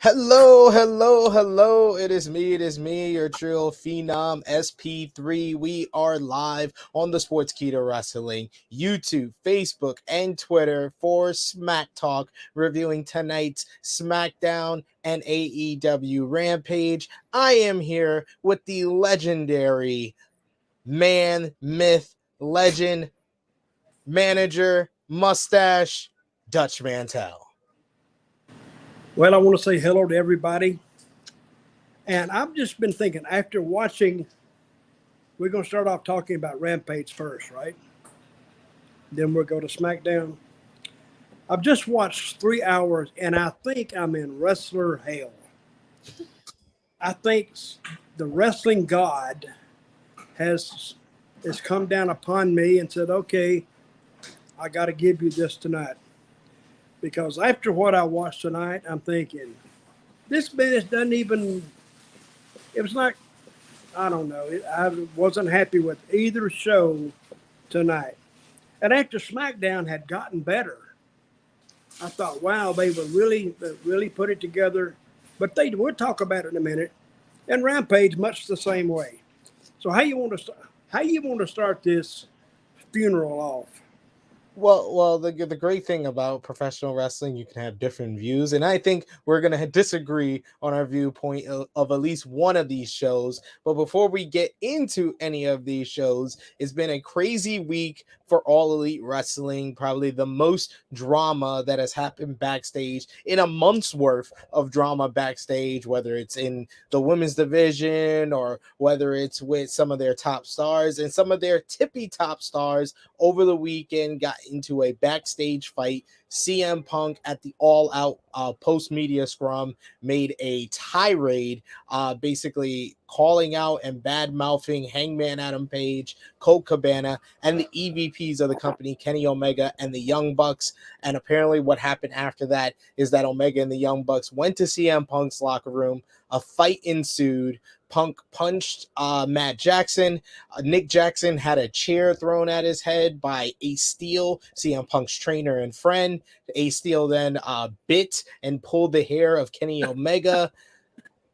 Hello, hello, hello. It is me, your Trill Phenom SP3. We are live on the Sportskeeda Wrestling, YouTube, Facebook, and Twitter for Smack Talk, reviewing tonight's SmackDown and AEW Rampage. I am here with the legendary man, myth, legend, manager, mustache, Dutch Mantell. Well, I want to say hello to everybody. And I've just been thinking, after watching, we're going to start off talking about Rampage first, right? Then we'll go to SmackDown. I've just watched 3 hours, and I think I'm in wrestler hell. I think the wrestling god has come down upon me and said, okay, I got to give you this tonight. Because after what I watched tonight, I'm thinking, this business doesn't even, it was like, I don't know. I wasn't happy with either show tonight. And after SmackDown had gotten better, I thought, wow, they were really put it together. But we'll talk about it in a minute. And Rampage, much the same way. So how you want to start this funeral off? Well, the great thing about professional wrestling, you can have different views, and I think we're gonna disagree on our viewpoint of at least one of these shows. But before we get into any of these shows, it's been a crazy week for All Elite Wrestling. Probably the most drama that has happened backstage in a month's worth of drama backstage, whether it's in the women's division or whether it's with some of their top stars and some of their tippy top stars over the weekend got into a backstage fight. CM Punk at the All Out post-media scrum made a tirade, basically calling out and bad-mouthing Hangman Adam Page, Colt Cabana, and the EVPs of the company, Kenny Omega and the Young Bucks. And apparently what happened after that is that Omega and the Young Bucks went to CM Punk's locker room. A fight ensued. Punk punched Matt Jackson. Nick Jackson had a chair thrown at his head by Ace Steel, CM Punk's trainer and friend. Ace Steel then bit and pulled the hair of Kenny Omega.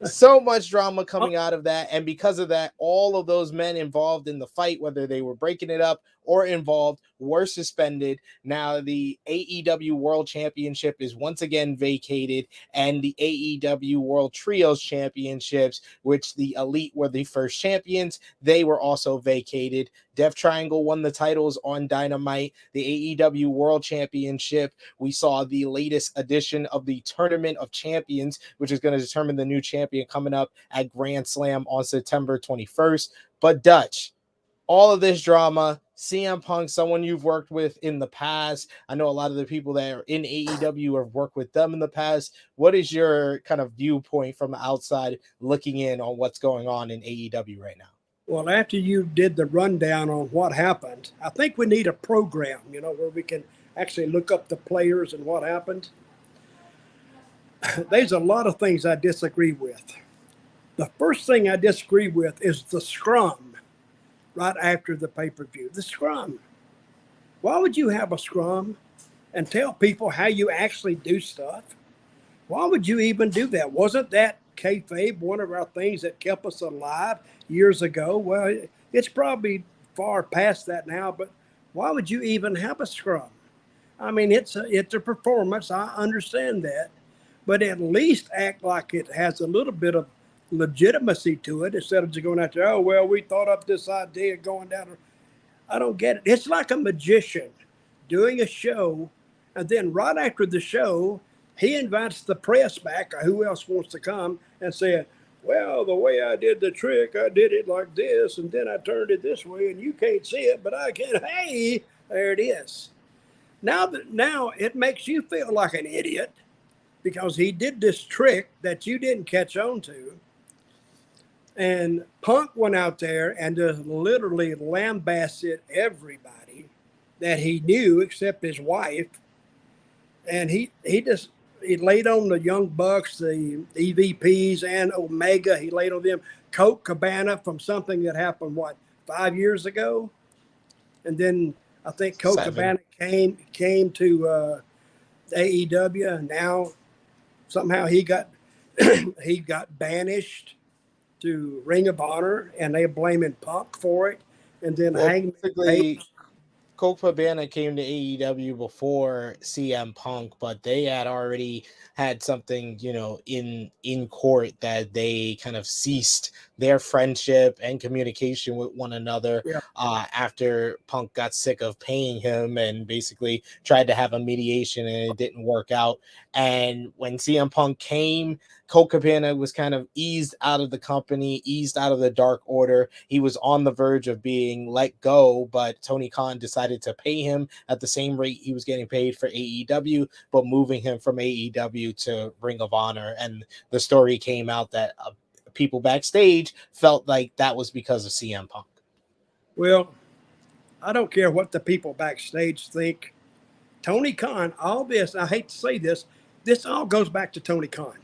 So much drama coming out of that. And because of that, all of those men involved in the fight, whether they were breaking it up or involved, were suspended. Now the AEW World Championship is once again vacated, and the AEW World Trios Championships, which the Elite were the first champions, they were also vacated. Death Triangle won the titles on Dynamite. The AEW World Championship, we saw the latest edition of the Tournament of Champions, which is going to determine the new champion coming up at Grand Slam on September 21st. But Dutch, all of this drama, CM Punk, someone you've worked with in the past. I know a lot of the people that are in AEW have worked with them in the past. What is your kind of viewpoint from the outside looking in on what's going on in AEW right now? Well, after you did the rundown on what happened, I think we need a program, where we can actually look up the players and what happened. There's a lot of things I disagree with. The first thing I disagree with is the scrum right after the pay-per-view. The scrum. Why would you have a scrum and tell people how you actually do stuff? Why would you even do that? Wasn't that kayfabe one of our things that kept us alive years ago? Well, it's probably far past that now, but why would you even have a scrum? I mean, it's a performance. I understand that, but at least act like it has a little bit of legitimacy to it instead of just going out there, oh, well, we thought up this idea going down. I don't get it. It's like a magician doing a show, and then right after the show, he invites the press back, or who else wants to come, and say, well, the way I did the trick, I did it like this, and then I turned it this way, and you can't see it, but I can. Hey, there it is. Now it makes you feel like an idiot because he did this trick that you didn't catch on to. And Punk went out there and just literally lambasted everybody that he knew except his wife. And he laid on the Young Bucks, the EVPs, and Omega. He laid on them. Colt Cabana from something that happened, 5 years ago? And then I think Colt Cabana came to AEW, and now somehow he got he got banished to Ring of Honor, and they're blaming Punk for it. And then Well, Hangman basically, Page. Colt Cabana came to AEW before CM Punk, but they had already had something, in court that they kind of ceased their friendship and communication with one another Yeah. after Punk got sick of paying him and basically tried to have a mediation and it didn't work out. And when CM Punk came, Colt Cabana was kind of eased out of the company, eased out of the Dark Order. He was on the verge of being let go, but Tony Khan decided to pay him at the same rate he was getting paid for AEW, but moving him from AEW to Ring of Honor. And the story came out that people backstage felt like that was because of CM Punk. Well, I don't care what the people backstage think. Tony Khan, all this, I hate to say this all goes back to Tony Khan.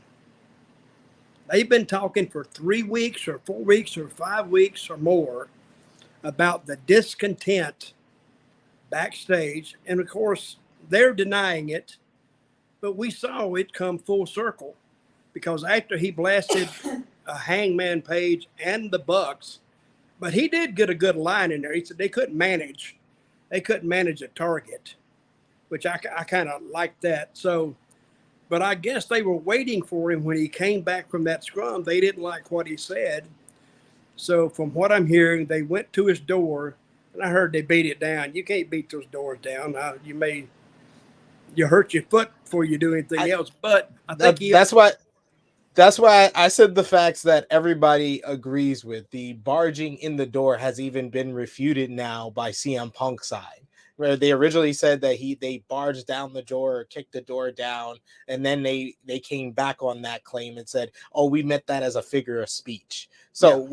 They've been talking for 3 weeks or 4 weeks or 5 weeks or more about the discontent backstage. And of course, they're denying it, but we saw it come full circle because after he blasted Hangman Page and the Bucks, but he did get a good line in there. He said they couldn't manage a target, which I kind of like that. So, but I guess they were waiting for him when he came back from that scrum. They didn't like what he said. So from what I'm hearing, they went to his door, and I heard they beat it down. You can't beat those doors down. You hurt your foot before you do anything else. But I think that's why I said the facts that everybody agrees with. The barging in the door has even been refuted now by CM Punk's side, where they originally said that they barged down the door or kicked the door down, and then they came back on that claim and said, "Oh, we meant that as a figure of speech." So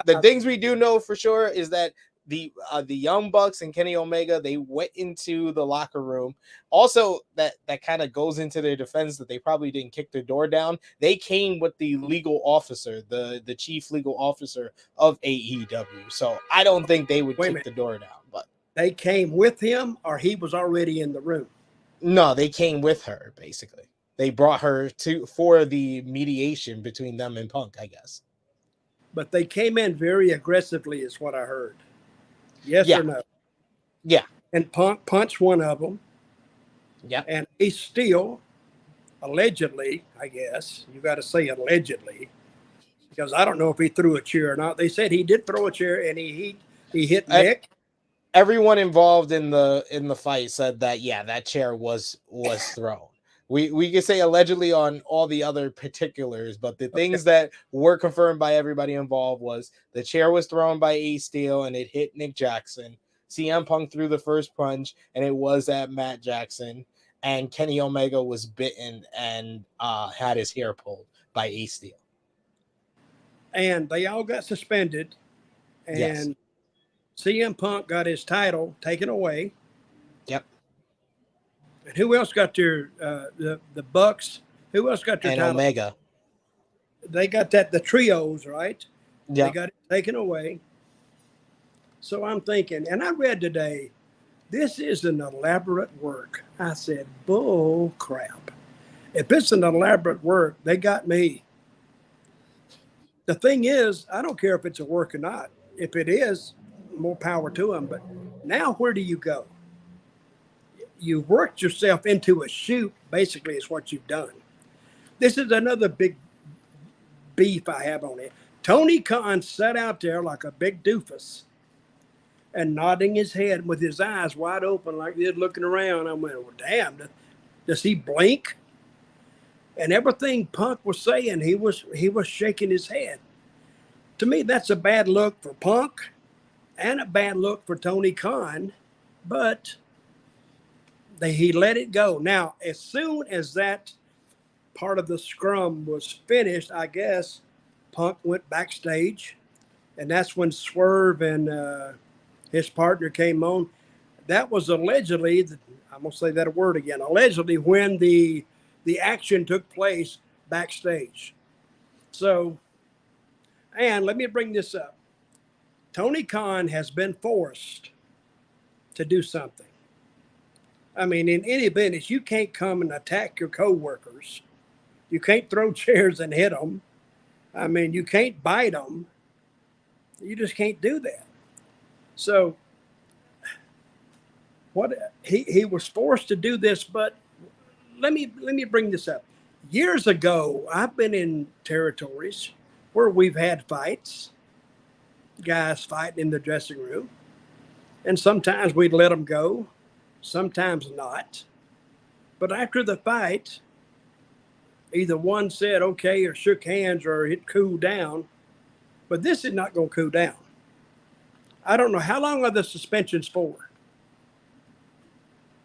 the things we do know for sure is that the Young Bucks and Kenny Omega, they went into the locker room. Also, that kind of goes into their defense that they probably didn't kick the door down. They came with the legal officer, the chief legal officer of AEW. So I don't think they would kick the door down. But they came with him, or he was already in the room. No, they came with her. Basically, they brought her for the mediation between them and Punk, I guess. But they came in very aggressively, is what I heard. Yes or no? Yeah. And Punk punched one of them. Yeah. And he still, allegedly, I guess, you got to say allegedly, because I don't know if he threw a chair or not. They said he did throw a chair, and he hit Nick. Everyone involved in the fight said that that chair was thrown. We can say allegedly on all the other particulars, but the things that were confirmed by everybody involved was the chair was thrown by Ace Steel and it hit Nick Jackson. CM Punk threw the first punch and it was at Matt Jackson, and Kenny Omega was bitten and had his hair pulled by Ace Steel. And they all got suspended, and CM Punk got his title taken away. Yep. And who else got their the Bucks? Who else got their and title? Omega. They got the trios, right? Yeah. They got it taken away. So I'm thinking, and I read today, this is an elaborate work. I said, bull crap. If it's an elaborate work, they got me. The thing is, I don't care if it's a work or not. If it is, more power to them. But now where do you go? You worked yourself into a shoot, basically, is what you've done. This is another big beef I have on it. Tony Khan sat out there like a big doofus and nodding his head with his eyes wide open like this, looking around. I went, well, damn, does he blink? And everything Punk was saying, he was shaking his head. To me, that's a bad look for Punk and a bad look for Tony Khan, but he let it go. Now, as soon as that part of the scrum was finished, I guess Punk went backstage, and that's when Swerve and his partner came on. That was allegedly, I'm going to say that word again, allegedly when the action took place backstage. So, and let me bring this up. Tony Khan has been forced to do something. I mean, in any business, you can't come and attack your coworkers You can't throw chairs and hit them. I mean, you can't bite them. You just can't do that. So what he was forced to do this, but let me bring this up. Years ago, I've been in territories where we've had fights, guys fighting in the dressing room, and sometimes we'd let them go, sometimes not. But after the fight, either one said okay or shook hands or it cooled down. But this is not going to cool down. I don't know. How long are the suspensions for?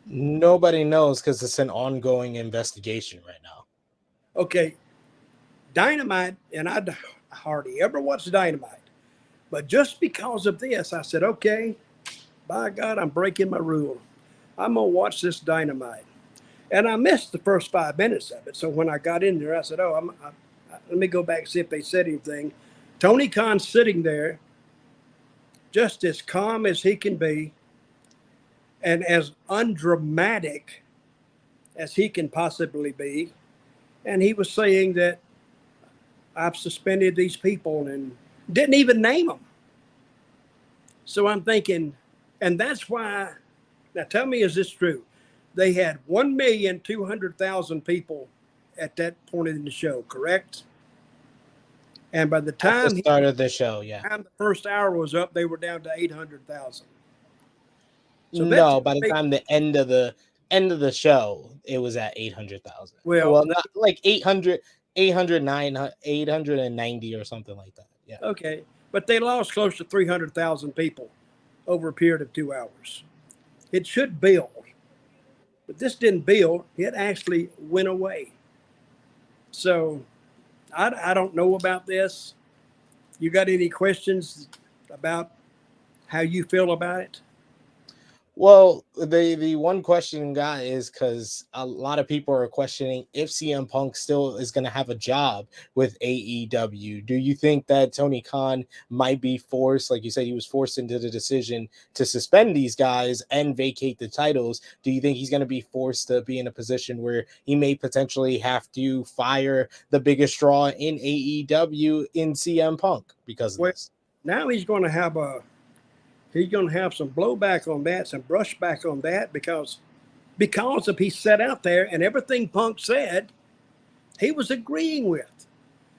Nobody knows because it's an ongoing investigation right now. Okay. Dynamite, and I hardly ever watch Dynamite. But just because of this, I said, okay, by God, I'm breaking my rule. I'm going to watch this Dynamite. And I missed the first 5 minutes of it. So when I got in there, I said, let me go back and see if they said anything. Tony Khan's sitting there just as calm as he can be and as undramatic as he can possibly be. And he was saying that I've suspended these people and didn't even name them. So I'm thinking, and that's why, now tell me, is this true? They had 1,200,000 people at that point in the show, correct? And by the time At the start of the show, yeah. The first hour was up, they were down to 800,000. So no, by the time the end of the show, it was at 800,000. Well, not like 800, 890 or something like that. Yeah. Okay, but they lost close to 300,000 people over a period of 2 hours. It should build, but this didn't build. It actually went away. So I don't know about this. You got any questions about how you feel about it? Well, the one question got is because a lot of people are questioning if CM Punk still is going to have a job with AEW. Do you think that Tony Khan might be forced, like you said, he was forced into the decision to suspend these guys and vacate the titles? Do you think he's going to be forced to be in a position where he may potentially have to fire the biggest draw in AEW in CM Punk because of this? Now he's going to have some blowback on that, some brushback on that, because of he sat out there and everything Punk said, he was agreeing with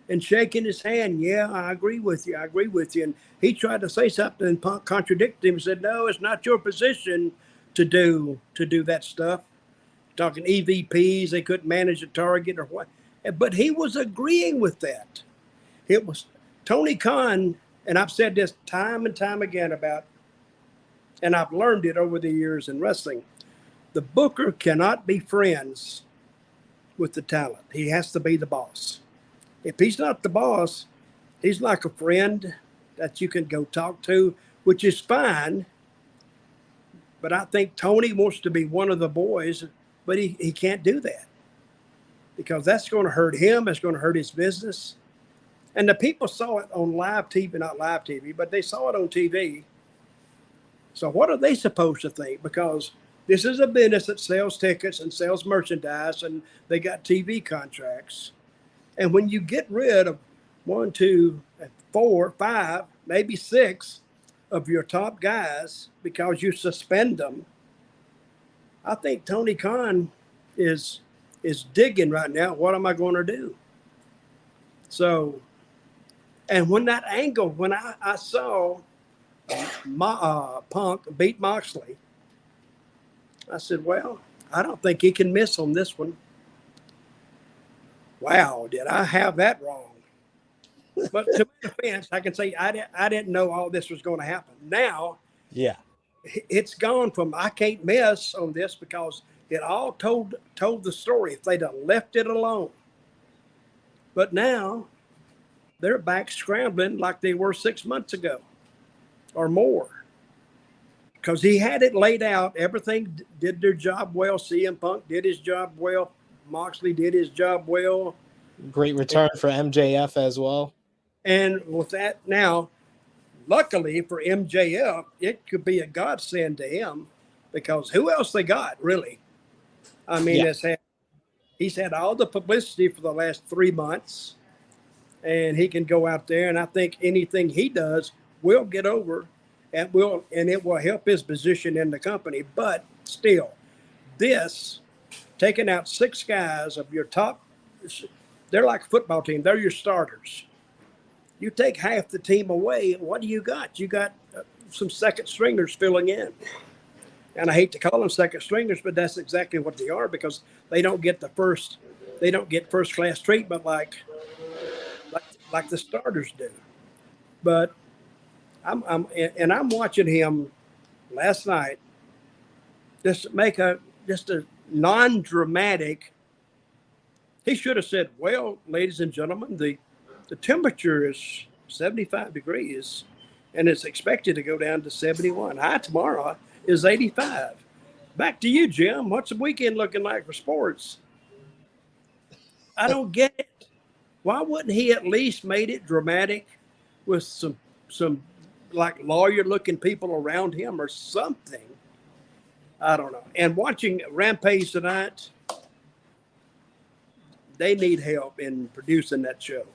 and shaking his hand. Yeah, I agree with you. I agree with you. And he tried to say something and Punk contradicted him and said, no, it's not your position to do that stuff. Talking EVPs, they couldn't manage a target or what. But he was agreeing with that. It was Tony Khan, and I've said this time and time again and I've learned it over the years in wrestling. The booker cannot be friends with the talent. He has to be the boss. If he's not the boss, he's like a friend that you can go talk to, which is fine. But I think Tony wants to be one of the boys, but he can't do that because that's going to hurt him. It's going to hurt his business. And the people saw it on live TV, not live TV, but they saw it on TV. So what are they supposed to think? Because this is a business that sells tickets and sells merchandise, and they got TV contracts. And when you get rid of 1, 2, 4, 5, maybe 6 of your top guys because you suspend them, I think Tony Khan is digging right now. What am I going to do? So, and when that angle, when I saw Punk beat Moxley, I said, well, I don't think he can miss on this one. Wow, did I have that wrong? But to my defense, I can say I didn't know all this was going to happen. Now, yeah, it's gone from I can't miss on this because it all told the story if they'd have left it alone. But now they're back scrambling like they were 6 months ago or more, because he had it laid out. Everything did their job well. CM Punk did his job well. Moxley did his job well. Great return for MJF as well. And with that now, luckily for MJF, it could be a godsend to him because who else they got, really? I mean, He's had all the publicity for the last 3 months, and he can go out there. And I think anything he does will get over, and it will help his position in the company. But still, this taking out 6 guys of your top, they're like a football team. They're your starters. You take half the team away, what do you got? You got some second stringers filling in. And I hate to call them second stringers, but that's exactly what they are, because they don't get first class treatment like the starters do. But I'm watching him last night just make a non-dramatic. He should have said, "Well, ladies and gentlemen, the temperature is 75 degrees, and it's expected to go down to 71. High tomorrow is 85. Back to you, Jim. What's the weekend looking like for sports?" I don't get it. Why wouldn't he at least made it dramatic with some like lawyer-looking people around him or something? I don't know. And watching Rampage tonight, they need help in producing that show.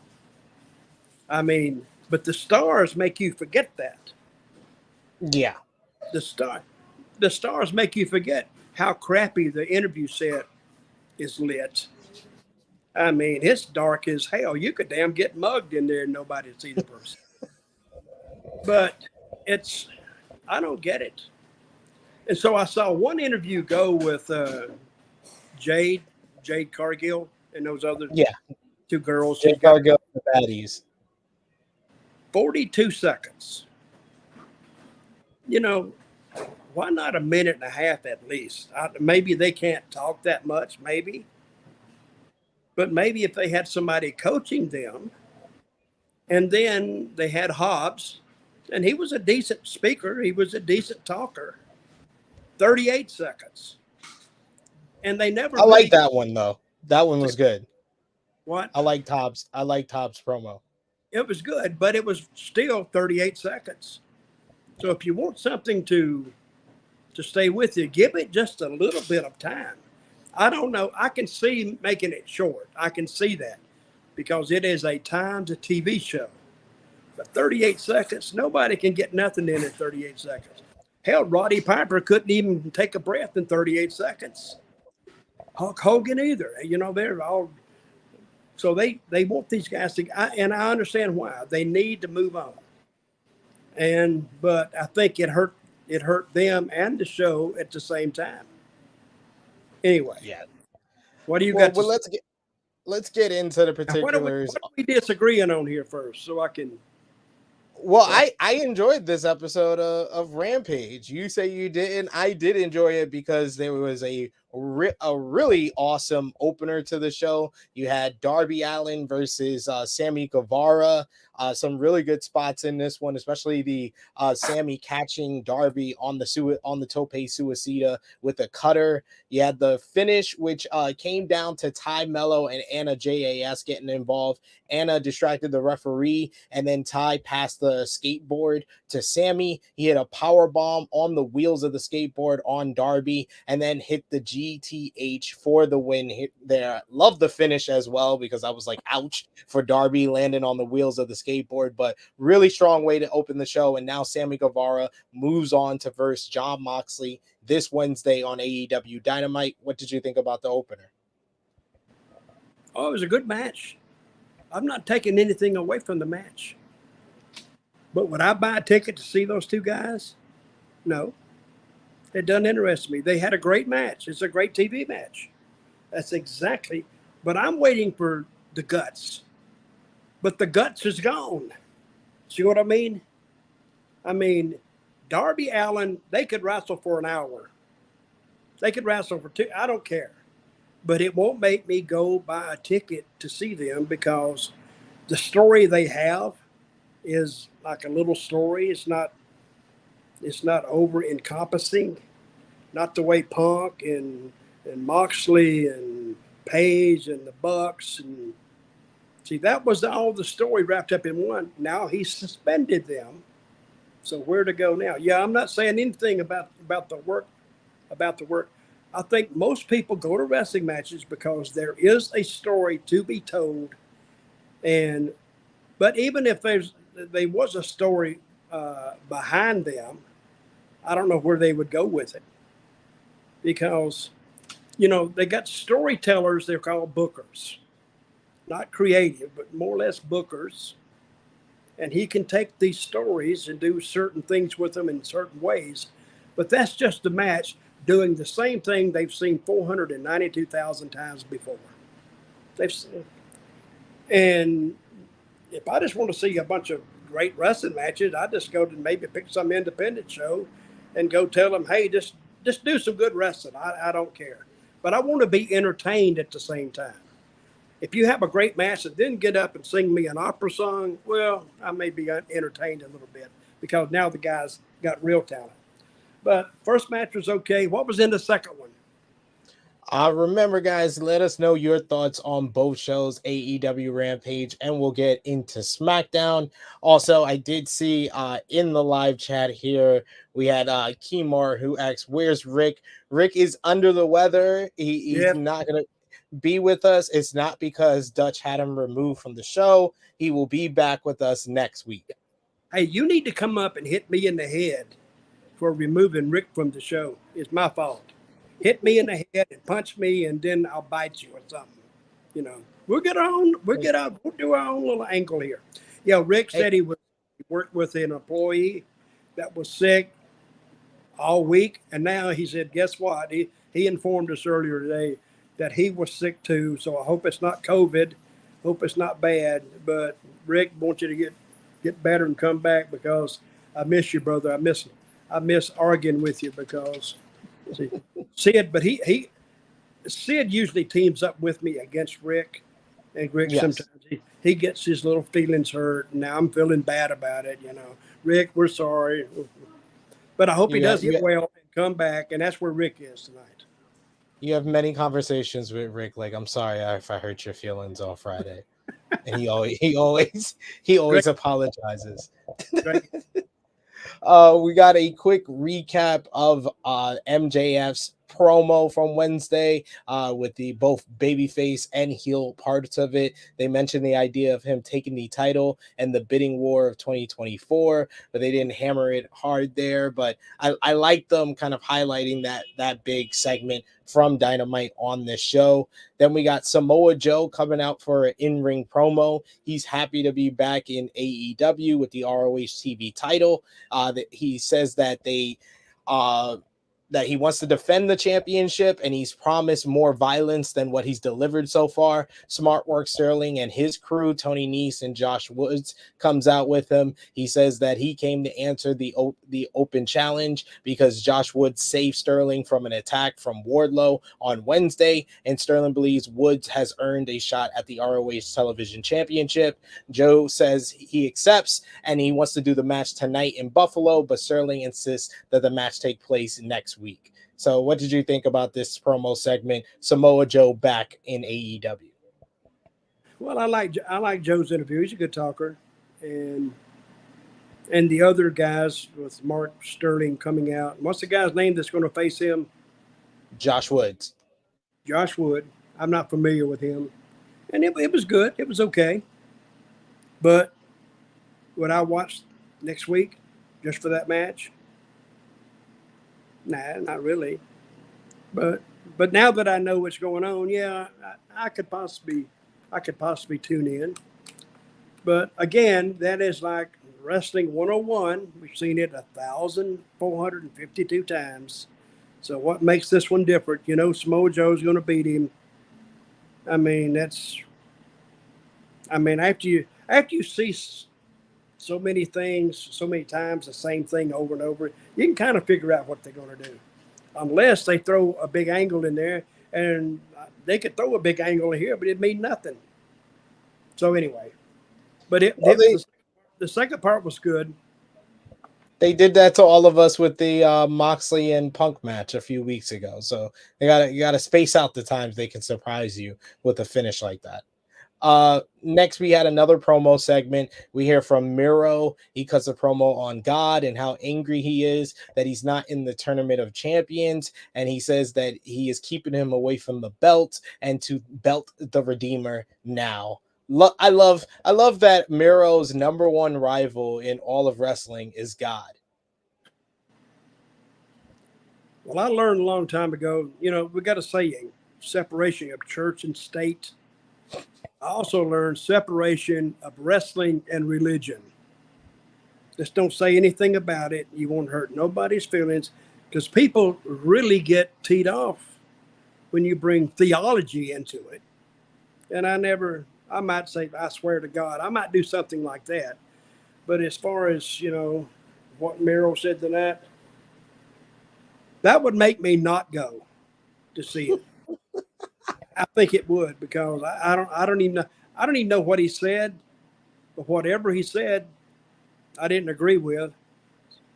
I mean, but the stars make you forget that. Yeah. The stars make you forget how crappy the interview set is lit. I mean, it's dark as hell. You could damn get mugged in there and nobody would see the person. But I don't get it. And so I saw one interview go with Jade Cargill, and those other 2 girls. Jade Cargill, the baddies. 42 seconds. You know, why not a minute and a half at least? Maybe they can't talk that much, maybe. But maybe if they had somebody coaching them, and then they had Hobbs, and he was a decent speaker, he was a decent talker. 38 seconds. And they never. I like that one though. That one was good. What? I like Tobbs' promo. It was good, but it was still 38 seconds. So if you want something to stay with you, give it just a little bit of time. I don't know. I can see making it short. I can see that, because it is a timed TV show. But 38 seconds, nobody can get nothing in 38 seconds. Hell, Roddy Piper couldn't even take a breath in 38 seconds. Hulk Hogan either. You know, they're all. So they want these guys to, and I understand why. They need to move on. But I think it hurt them and the show at the same time. Anyway. Yeah. What do you got? Well, let's get into the particulars. What are we disagreeing on here first, so I can. Well, I enjoyed this episode of Rampage. You say you didn't. I did enjoy it because there was a really awesome opener to the show. You had Darby Allin versus Sammy Guevara. Some really good spots in this one, especially the Sammy catching Darby on the tope suicida with a cutter. You had the finish, which came down to Ty Mello and Anna JAS getting involved. Anna distracted the referee, and then Ty passed the skateboard to Sammy. He hit a power bomb on the wheels of the skateboard on Darby, and then hit the GTH for the win. Hit there. Love the finish as well, because I was like, ouch for Darby landing on the wheels of the skateboard, but really strong way to open the show. And now Sammy Guevara moves on to verse Jon Moxley this Wednesday on AEW Dynamite. What did you think about the opener? Oh, it was a good match. I'm not taking anything away from the match. But would I buy a ticket to see those 2 guys? No. It doesn't interest me. They had a great match. It's a great TV match. That's exactly. But I'm waiting for the guts. But the guts is gone. See what I mean? I mean, Darby Allin, they could wrestle for an hour. They could wrestle for 2. I don't care. But it won't make me go buy a ticket to see them, because the story they have is like a little story. It's not over encompassing. Not the way Punk and Moxley and Page and the Bucks, and see, that was all the story wrapped up in one. Now he suspended them. So where to go now? Yeah, I'm not saying anything about the work. I think most people go to wrestling matches because there is a story to be told, and but even if there was a story behind them, I don't know where they would go with it because they got storytellers. They're called bookers, not creative, but more or less bookers. And he can take these stories and do certain things with them in certain ways. But that's just a match doing the same thing they've seen 492,000 times before. They've and if I just want to see a bunch of great wrestling matches, I just go to maybe pick some independent show and go tell them, hey, just do some good wrestling. I don't care. But I want to be entertained at the same time. If you have a great match and then get up and sing me an opera song, well, I may be entertained a little bit because now the guy's got real talent. But first match was okay. What was in the second one? Remember, guys, let us know your thoughts on both shows, AEW Rampage, and we'll get into SmackDown. Also, I did see in the live chat here, we had Kimar who asked, where's Rick? Rick is under the weather. He's not going to be with us. It's not because Dutch had him removed from the show. He will be back with us next week. Hey, you need to come up and hit me in the head for removing Rick from the show. It's my fault. Hit me in the head and punch me, and then I'll bite you or something. We'll do our own little angle here. Yeah, Rick said he worked with an employee that was sick all week, and now he said, guess what? He informed us earlier today that he was sick too. So I hope it's not COVID. Hope it's not bad. But Rick, want you to get better and come back because I miss you, brother. I miss arguing with you because Sid, but Sid usually teams up with me against Rick, and Rick sometimes he gets his little feelings hurt. And now I'm feeling bad about it. Rick, we're sorry, but I hope he does get well and come back, and that's where Rick is tonight. You have many conversations with Rick, like, I'm sorry if I hurt your feelings on Friday, and he always apologizes. We got a quick recap of MJF's promo from Wednesday with the both babyface and heel parts of it. They mentioned the idea of him taking the title and the bidding war of 2024, but they didn't hammer it hard there. But I like them kind of highlighting that big segment from Dynamite on this show. Then we got Samoa Joe coming out for an in-ring promo. He's happy to be back in AEW with the ROH TV title. That he says that that he wants to defend the championship, and he's promised more violence than what he's delivered so far. Smart Work Sterling and his crew, Tony Nese and Josh Woods, comes out with him. He says that he came to answer the open challenge because Josh Woods saved Sterling from an attack from Wardlow on Wednesday, and Sterling believes Woods has earned a shot at the ROH Television Championship. Joe says he accepts, and he wants to do the match tonight in Buffalo, but Sterling insists that the match take place next week. So what did you think about this promo segment? Samoa Joe back in AEW. Well, I like Joe's interview. He's a good talker, and the other guys with Mark Sterling coming out. What's the guy's name that's going to face him? Josh Woods. Josh Wood. I'm not familiar with him, and it was good. It was okay, but would I watch next week just for that match? Nah, not really. But now that I know what's going on, yeah, I could possibly tune in. But again, that is like wrestling 101. We've seen it 1,452 times. So what makes this one different? Samoa Joe's going to beat him. After you see so many things, so many times, the same thing over and over, you can kind of figure out what they're going to do. Unless they throw a big angle in there, and they could throw a big angle in here, but it mean nothing. So anyway, but the second part was good. They did that to all of us with the Moxley and Punk match a few weeks ago. So you gotta space out the times they can surprise you with a finish like that. Next we had another promo segment. We hear from Miro. He cuts a promo on God and how angry he is that he's not in the Tournament of Champions, and he says that he is keeping him away from the belt and to belt the Redeemer now. I love that Miro's number one rival in all of wrestling is God. Well, I learned a long time ago, we got a saying, separation of church and state. I also learned separation of wrestling and religion. Just don't say anything about it. You won't hurt nobody's feelings, because people really get teed off when you bring theology into it. And I might say, I swear to God, I might do something like that. But as far as, what Miro said tonight, that would make me not go to see it. I think it would, because I don't even know what he said, but whatever he said, I didn't agree with.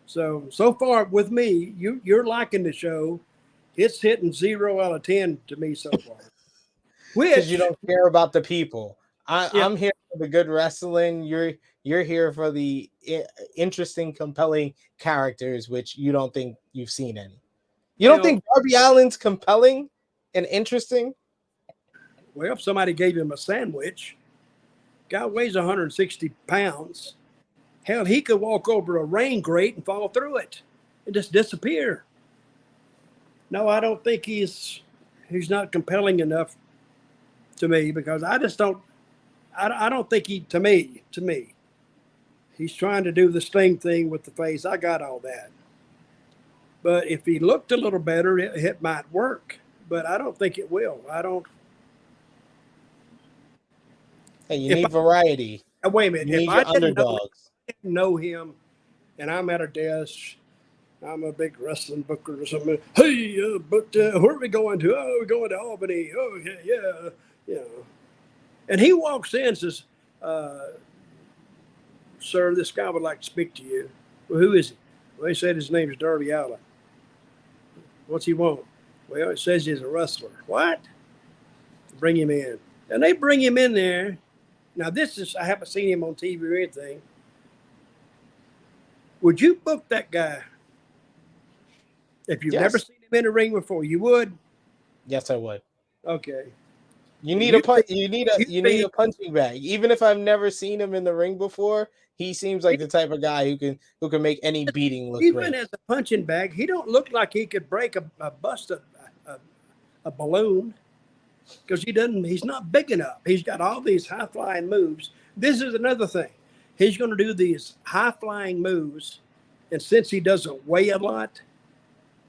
So far with me, you're liking the show. It's hitting 0 out of 10 to me so far. Because you Which, don't care about the people. yeah, I'm here for the good wrestling. You're here for the interesting, compelling characters, which you don't think you've seen any. You don't think Darby Allin's compelling and interesting? well, if somebody gave him a sandwich, guy weighs 160 pounds. Hell, he could walk over a rain grate and fall through it and just disappear. No, I don't think he's not compelling enough to me, because I just don't. I don't think to me, he's trying to do the Sting thing with the face. I got all that. But if he looked a little better, it might work. But I don't think it will. I don't. Hey, you need variety. Wait a minute. You need your underdogs. Didn't know him, and I'm at a desk, I'm a big wrestling booker or something. Hey, but where are we going to? Oh, we're going to Albany. Oh, yeah. And he walks in and says, sir, this guy would like to speak to you. Well, who is he? Well, he said his name is Darby Allin. What's he want? Well, it says he's a wrestler. What? Bring him in. And they bring him in there. Now, I haven't seen him on TV or anything. Would you book that guy? If you've never seen him in a ring before, you would? Yes, I would. Okay. You need a punching bag. Even if I've never seen him in the ring before, he seems like the type of guy who can make any beating look even great. As a punching bag, he don't look like he could break a balloon, because he's not big enough. He's got all these high flying moves. This is another thing. He's going to do these high flying moves, and since he doesn't weigh a lot,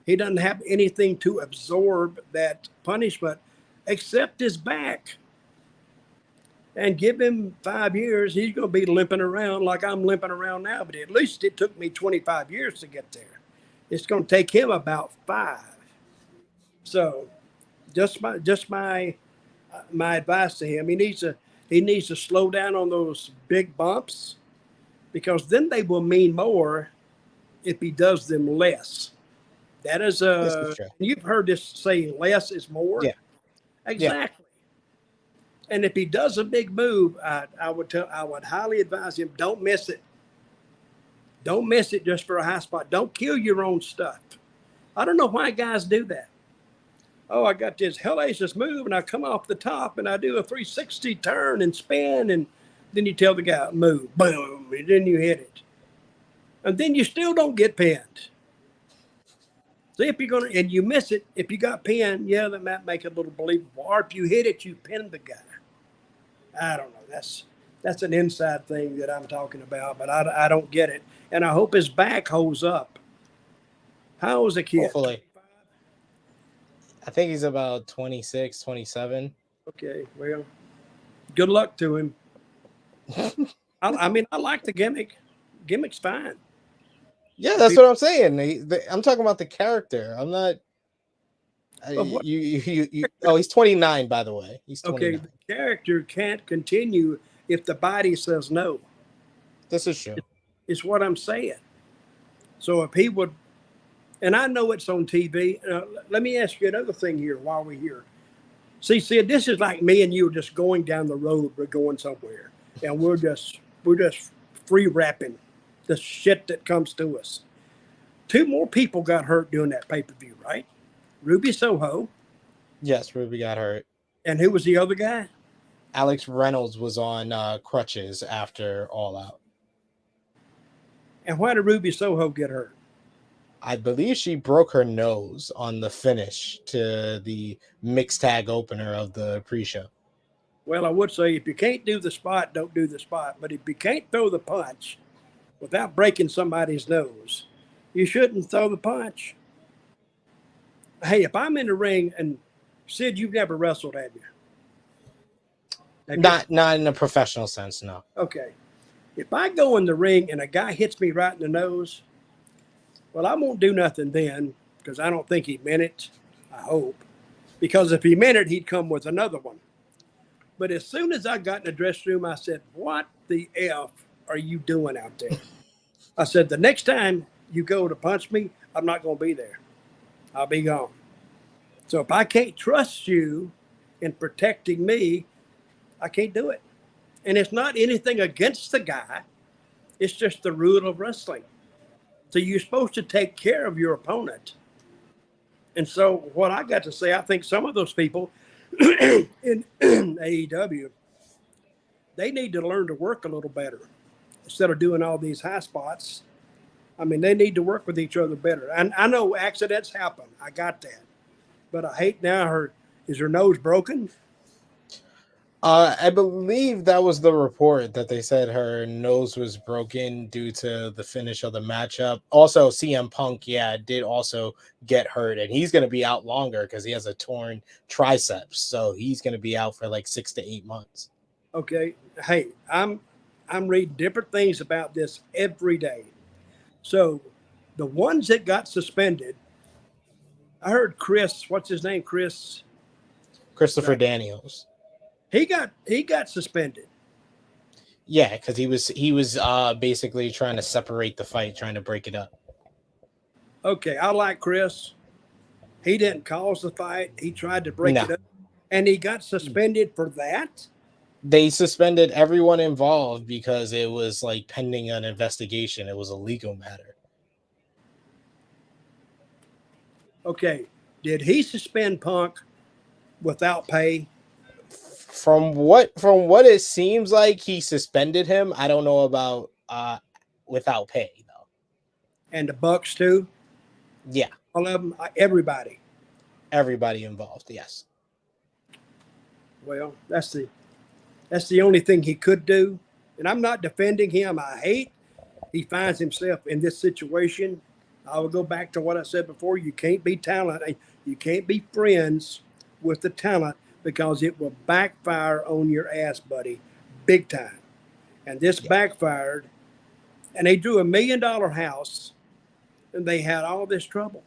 he doesn't have anything to absorb that punishment except his back. And give him 5 years, he's going to be limping around like I'm limping around now. But at least it took me 25 years to get there. It's going to take him about 5. So, just my advice to him: he needs to slow down on those big bumps, because then they will mean more if he does them less. That is you've heard this saying, less is more. Yeah. Exactly. Yeah. And if he does a big move, I would highly advise him, don't miss it. Don't miss it just for a high spot. Don't kill your own stuff. I don't know why guys do that. Oh, I got this hellacious move, and I come off the top, and I do a 360 turn and spin, and then you tell the guy, move, boom, and then you hit it. And then you still don't get pinned. So if you're going to, and you miss it, if you got pinned, yeah, that might make it a little believable. Or if you hit it, you pin the guy. I don't know. That's an inside thing that I'm talking about, but I don't get it. And I hope his back holds up. How old is the kid? Hopefully. I think he's about 26, 27. Okay, well, good luck to him. I mean, I like the gimmick. Gimmick's fine. Yeah, that's what I'm saying. I'm talking about the character. I'm not. He's 29, by the way. He's 29. Okay. The character can't continue if the body says no. This is true. It's what I'm saying. So if he would, and I know it's on TV. Let me ask you another thing here while we're here. See, this is like me and you just going down the road. We're going somewhere, and we're just free rapping the shit that comes to us. 2 more people got hurt during that pay-per-view, right? Ruby Soho. Yes, Ruby got hurt. And who was the other guy? Alex Reynolds was on crutches after All Out. And why did Ruby Soho get hurt? I believe she broke her nose on the finish to the mixed tag opener of the pre-show. Well, I would say if you can't do the spot, don't do the spot. But if you can't throw the punch without breaking somebody's nose, you shouldn't throw the punch. Hey, if I'm in the ring, and Sid, you've never wrestled, have you? Not in a professional sense, no. Okay. If I go in the ring and a guy hits me right in the nose, well, I won't do nothing then because I don't think he meant it, I hope. Because if he meant it, he'd come with another one. But as soon as I got in the dressing room, I said, what the F are you doing out there? I said, the next time you go to punch me, I'm not going to be there. I'll be gone. So if I can't trust you in protecting me, I can't do it. And it's not anything against the guy. It's just the rule of wrestling. So you're supposed to take care of your opponent. And so what I got to say, I think some of those people in AEW, they need to learn to work a little better instead of doing all these high spots. I mean, they need to work with each other better. And I know accidents happen. I got that. But I hate now is her nose broken? I believe that was the report that they said her nose was broken due to the finish of the matchup. Also, CM Punk, did also get hurt, and he's going to be out longer because he has a torn triceps. So he's going to be out for like 6 to 8 months. Okay. Hey, I'm reading different things about this every day. So the ones that got suspended, I heard Chris, what's his name? Christopher Daniels. He got suspended. Yeah, because he was basically trying to separate the fight, trying to break it up. Okay, I like Chris. He didn't cause the fight. He tried to break it up. And he got suspended for that? They suspended everyone involved because it was like pending an investigation. It was a legal matter. Okay. Did he suspend Punk without pay? From what it seems like, he suspended him. I don't know about without pay though. And the Bucks too? Yeah. All of them, everybody. Everybody involved, yes. Well, that's the only thing he could do. And I'm not defending him. I hate he finds himself in this situation. I will go back to what I said before. You can't be talent. You can't be friends with the talent because it will backfire on your ass, buddy, big time. And this backfired. And they drew $1 million house, and they had all this trouble.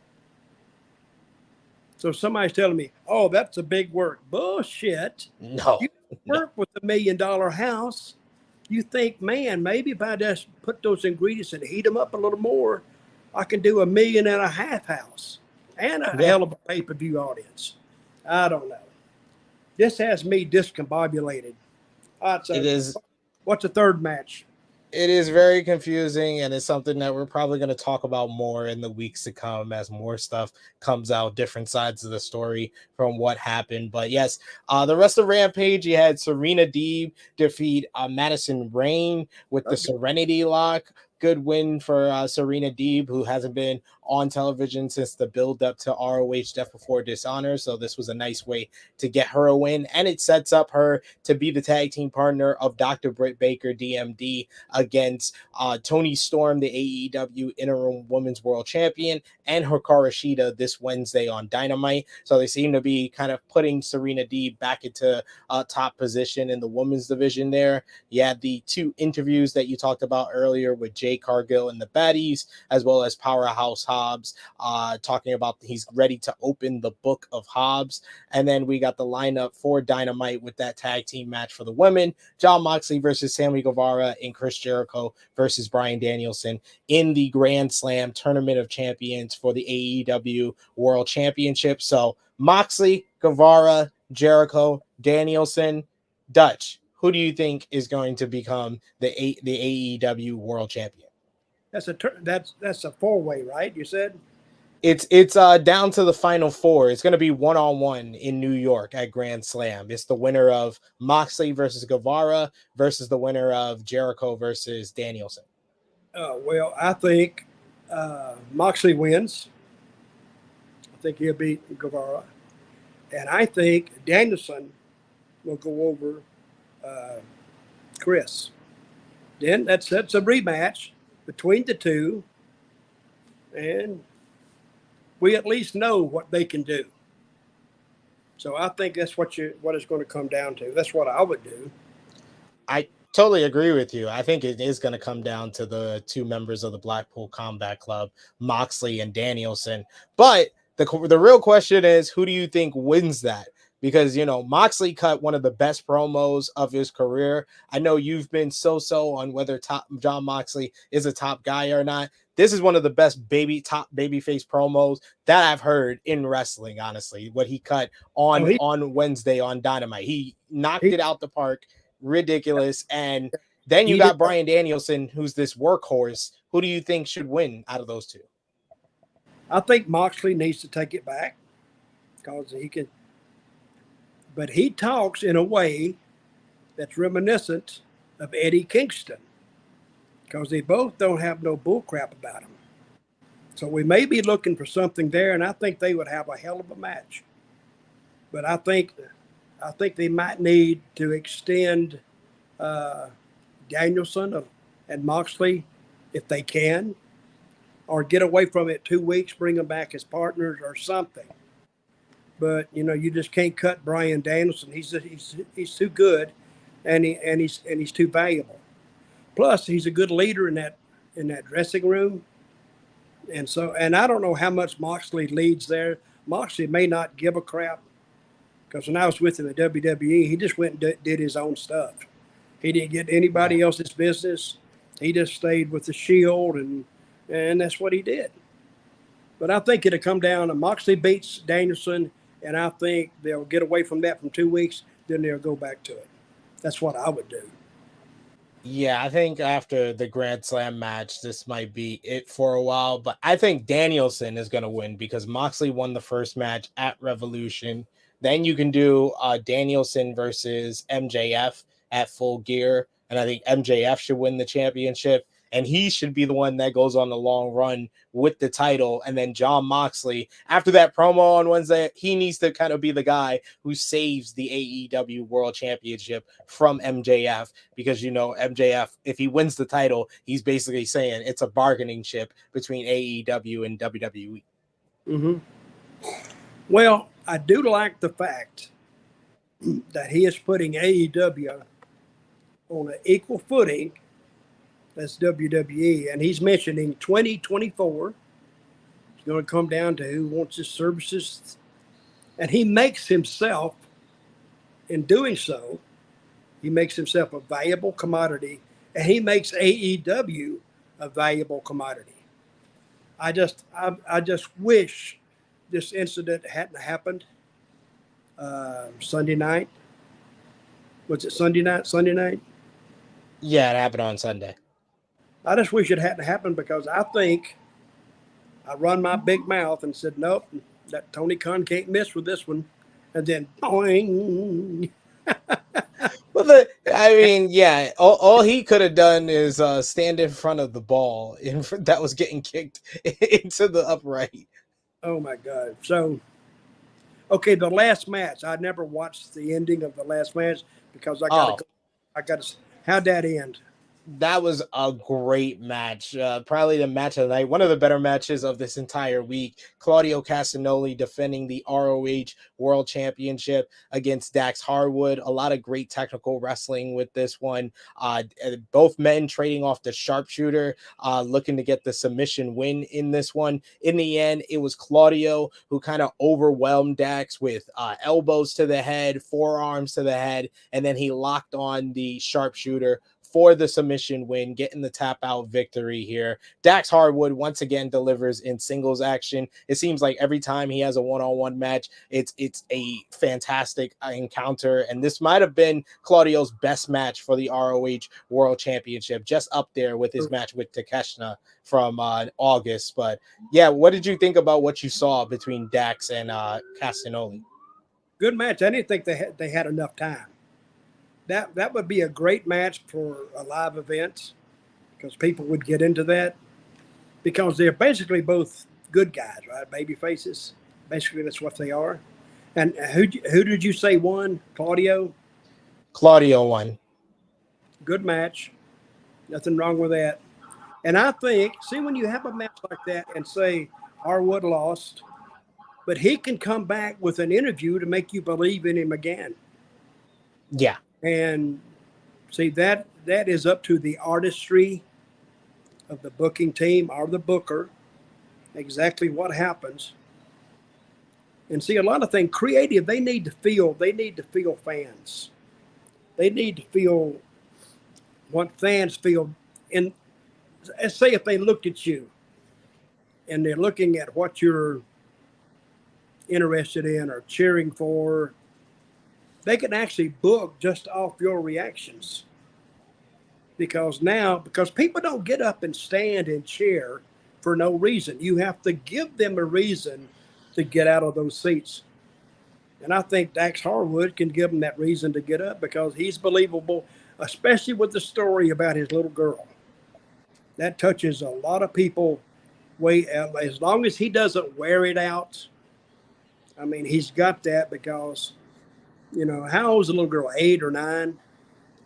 So somebody's telling me, oh, that's a big work. Bullshit. No. You work with $1 million house. You think, man, maybe if I just put those ingredients and heat them up a little more, I can do $1.5 million house and a hell of a pay-per-view audience. I don't know. This has me discombobulated. It is. What's the third match? It is very confusing, and it's something that we're probably going to talk about more in the weeks to come as more stuff comes out, different sides of the story from what happened. But yes, the rest of Rampage, you had Serena Deeb defeat Madison Rayne with the Serenity Lock. Good win for Serena Deeb, who hasn't been on television since the build-up to ROH Death Before Dishonor. So this was a nice way to get her a win, and it sets up her to be the tag team partner of Dr. Britt Baker, DMD, against Toni Storm, the AEW Interim Women's World Champion, and Hikaru Shida this Wednesday on Dynamite. So they seem to be kind of putting Serena Deeb back into top position in the women's division there. You had the 2 interviews that you talked about earlier with Jay Cargill and the Baddies, as well as Powerhouse Hobbs, talking about he's ready to open the book of Hobbs. And then we got the lineup for Dynamite with that tag team match for the women, Jon Moxley versus Sammy Guevara and Chris Jericho versus Bryan Danielson in the Grand Slam Tournament of Champions for the AEW World Championship. So Moxley, Guevara, Jericho, Danielson, Dutch. Who do you think is going to become the AEW World Champion? That's a four-way, right? You said. It's down to the final four. It's going to be 1-on-1 in New York at Grand Slam. It's the winner of Moxley versus Guevara versus the winner of Jericho versus Danielson. Well, I think Moxley wins. I think he'll beat Guevara, and I think Danielson will go over Chris. Then that's a rematch between the two, and we at least know what they can do. So I think that's what it's going to come down to. That's what I would do. I totally agree with you. I think it is going to come down to the two members of the Blackpool Combat Club, Moxley and Danielson. But the real question is, who do you think wins that? Because, Moxley cut one of the best promos of his career. I know you've been so on whether John Moxley is a top guy or not. This is one of the best top babyface promos that I've heard in wrestling, honestly, what he cut on Wednesday on Dynamite. He knocked it out the park. Ridiculous. And then you got Bryan Danielson, who's this workhorse. Who do you think should win out of those two? I think Moxley needs to take it back because he can. But he talks in a way that's reminiscent of Eddie Kingston because they both don't have no bullcrap about him. So we may be looking for something there, and I think they would have a hell of a match. But I think they might need to extend Danielson and Moxley if they can, or get away from it 2 weeks, bring them back as partners or something. But you just can't cut Bryan Danielson. He's too good, and he's too valuable. Plus, he's a good leader in that dressing room. And I don't know how much Moxley leads there. Moxley may not give a crap. Because when I was with him at WWE, he just went and did his own stuff. He didn't get anybody else's business. He just stayed with the Shield, and that's what he did. But I think it'll come down to Moxley beats Danielson, and I think they'll get away from that from 2 weeks, then they'll go back to it. That's what I would do. Yeah, I think after the Grand Slam match, this might be it for a while. But I think Danielson is going to win because Moxley won the first match at Revolution. Then you can do Danielson versus MJF at Full Gear. And I think MJF should win the championship. And he should be the one that goes on the long run with the title. And then John Moxley, after that promo on Wednesday, he needs to kind of be the guy who saves the AEW World Championship from MJF. Because, MJF, if he wins the title, he's basically saying it's a bargaining chip between AEW and WWE. Mm-hmm. Well, I do like the fact that he is putting AEW on an equal footing as WWE, and he's mentioning 2024. It's going to come down to who wants his services, and he makes himself, in doing so, he makes himself a valuable commodity, and he makes AEW a valuable commodity. I just wish this incident hadn't happened Sunday night. Was it Sunday night? Sunday night? Yeah, it happened on Sunday. I just wish it hadn't happened because I think I run my big mouth and said, nope, that Tony Khan can't miss with this one. And then, boing. Well, all he could have done is stand in front of the ball that was getting kicked into the upright. Oh, my God. So, okay, the last match. I never watched the ending of the last match because I got to. How'd that end? That was a great match. Probably the match of the night. One of the better matches of this entire week. Claudio Castagnoli defending the ROH World Championship against Dax Harwood. A lot of great technical wrestling with this one. Both men trading off the sharpshooter, looking to get the submission win in this one. In the end, it was Claudio who kind of overwhelmed Dax with elbows to the head, forearms to the head, and then he locked on the sharpshooter for the submission win, getting the tap out victory here. Dax Harwood once again delivers in singles action. It seems like every time he has a one-on-one match, it's a fantastic encounter, and this might have been Claudio's best match for the ROH World Championship, just up there with his match with Takeshita from August. But yeah, what did you think about what you saw between Dax and Castagnoli? Good match. I didn't think they had enough time. That would be a great match for a live event because people would get into that because they're basically both good guys, right? Baby faces. Basically, that's what they are. And who did you say won? Claudio? Claudio won. Good match. Nothing wrong with that. And I think, see, when you have a match like that and say Harwood lost, but he can come back with an interview to make you believe in him again. Yeah. And see, that is up to the artistry of the booking team or the booker, exactly what happens. And see, a lot of things creative, they need to feel fans. They need to feel what fans feel. And say if they looked at you and they're looking at what you're interested in or cheering for, they can actually book just off your reactions. Because people don't get up and stand and cheer for no reason. You have to give them a reason to get out of those seats. And I think Dax Harwood can give them that reason to get up because he's believable, especially with the story about his little girl. That touches a lot of people. As long as he doesn't wear it out, I mean, he's got that because, how old is the little girl? 8 or 9?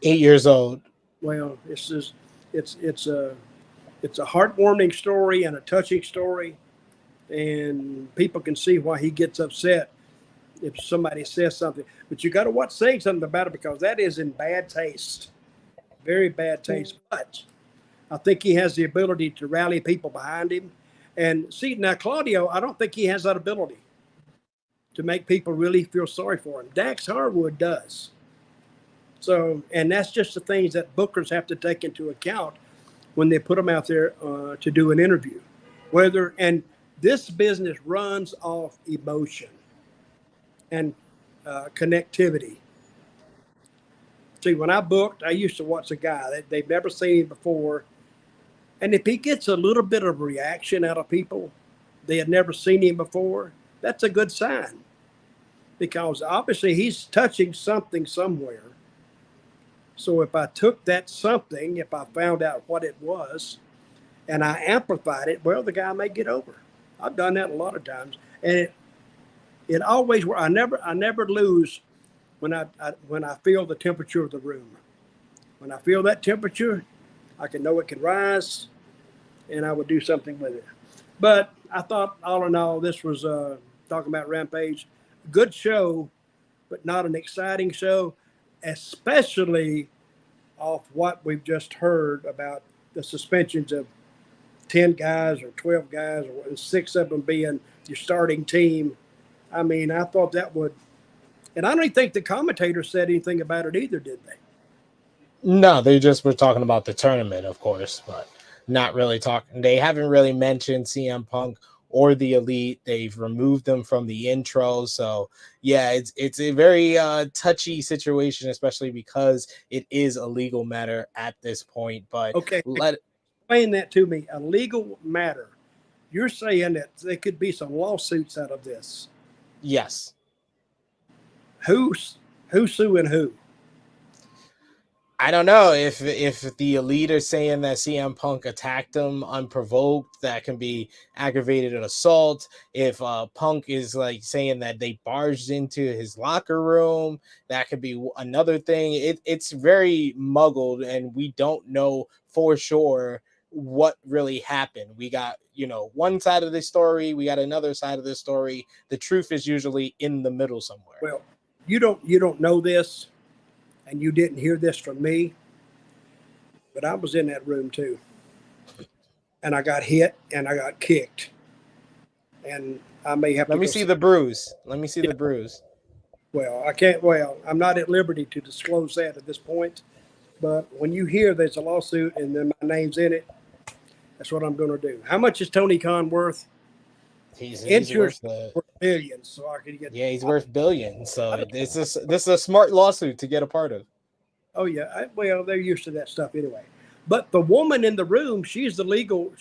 8 years old. Well, it's a heartwarming story and a touching story, and people can see why he gets upset if somebody says something. But you got to watch saying something about it because that is in bad taste, very bad taste. But I think he has the ability to rally people behind him. And see, now Claudio, I don't think he has that ability to make people really feel sorry for him. Dax Harwood does. So, and that's just the things that bookers have to take into account when they put them out there to do an interview. And this business runs off emotion and connectivity. See, when I booked, I used to watch a guy that they've never seen before. And if he gets a little bit of reaction out of people, they had never seen him before, that's a good sign. Because obviously he's touching something somewhere. So if I took that something, if I found out what it was, and I amplified it, well, the guy may get over. I've done that a lot of times. And it always, I never lose when I feel the temperature of the room. When I feel that temperature, I can know it can rise, and I would do something with it. But I thought, all in all, this was talking about Rampage. Good show, but not an exciting show, especially off what we've just heard about the suspensions of 10 guys or 12 guys, or 6 of them being your starting team. I mean, I thought that would, and I don't even think the commentators said anything about it either, did they? No, they just were talking about the tournament, of course, but not really talking. They haven't really mentioned CM Punk or the Elite. They've removed them from the intro. So yeah, it's a very touchy situation, especially because it is a legal matter at this point. But okay, explain that to me. A legal matter. You're saying that there could be some lawsuits out of this. Yes. Who's suing who? I don't know if the Elite are saying that CM Punk attacked him unprovoked, that can be aggravated assault. If Punk is like saying that they barged into his locker room, that could be another thing. It's very muggled, and we don't know for sure what really happened. We got, one side of the story, we got another side of the story. The truth is usually in the middle somewhere. Well, you don't know this, and you didn't hear this from me, but I was in that room too. And I got hit and I got kicked. And I may have Let me see the bruise. Let me see the bruise. Well, I'm not at liberty to disclose that at this point. But when you hear there's a lawsuit and then my name's in it, that's what I'm going to do. How much is Tony Khan worth? He's Insurance worth the for billions, so I could get. yeah, he's worth billions. So this is a smart lawsuit to get a part of. Oh yeah, well they're used to that stuff anyway. But the woman in the room, she's the legal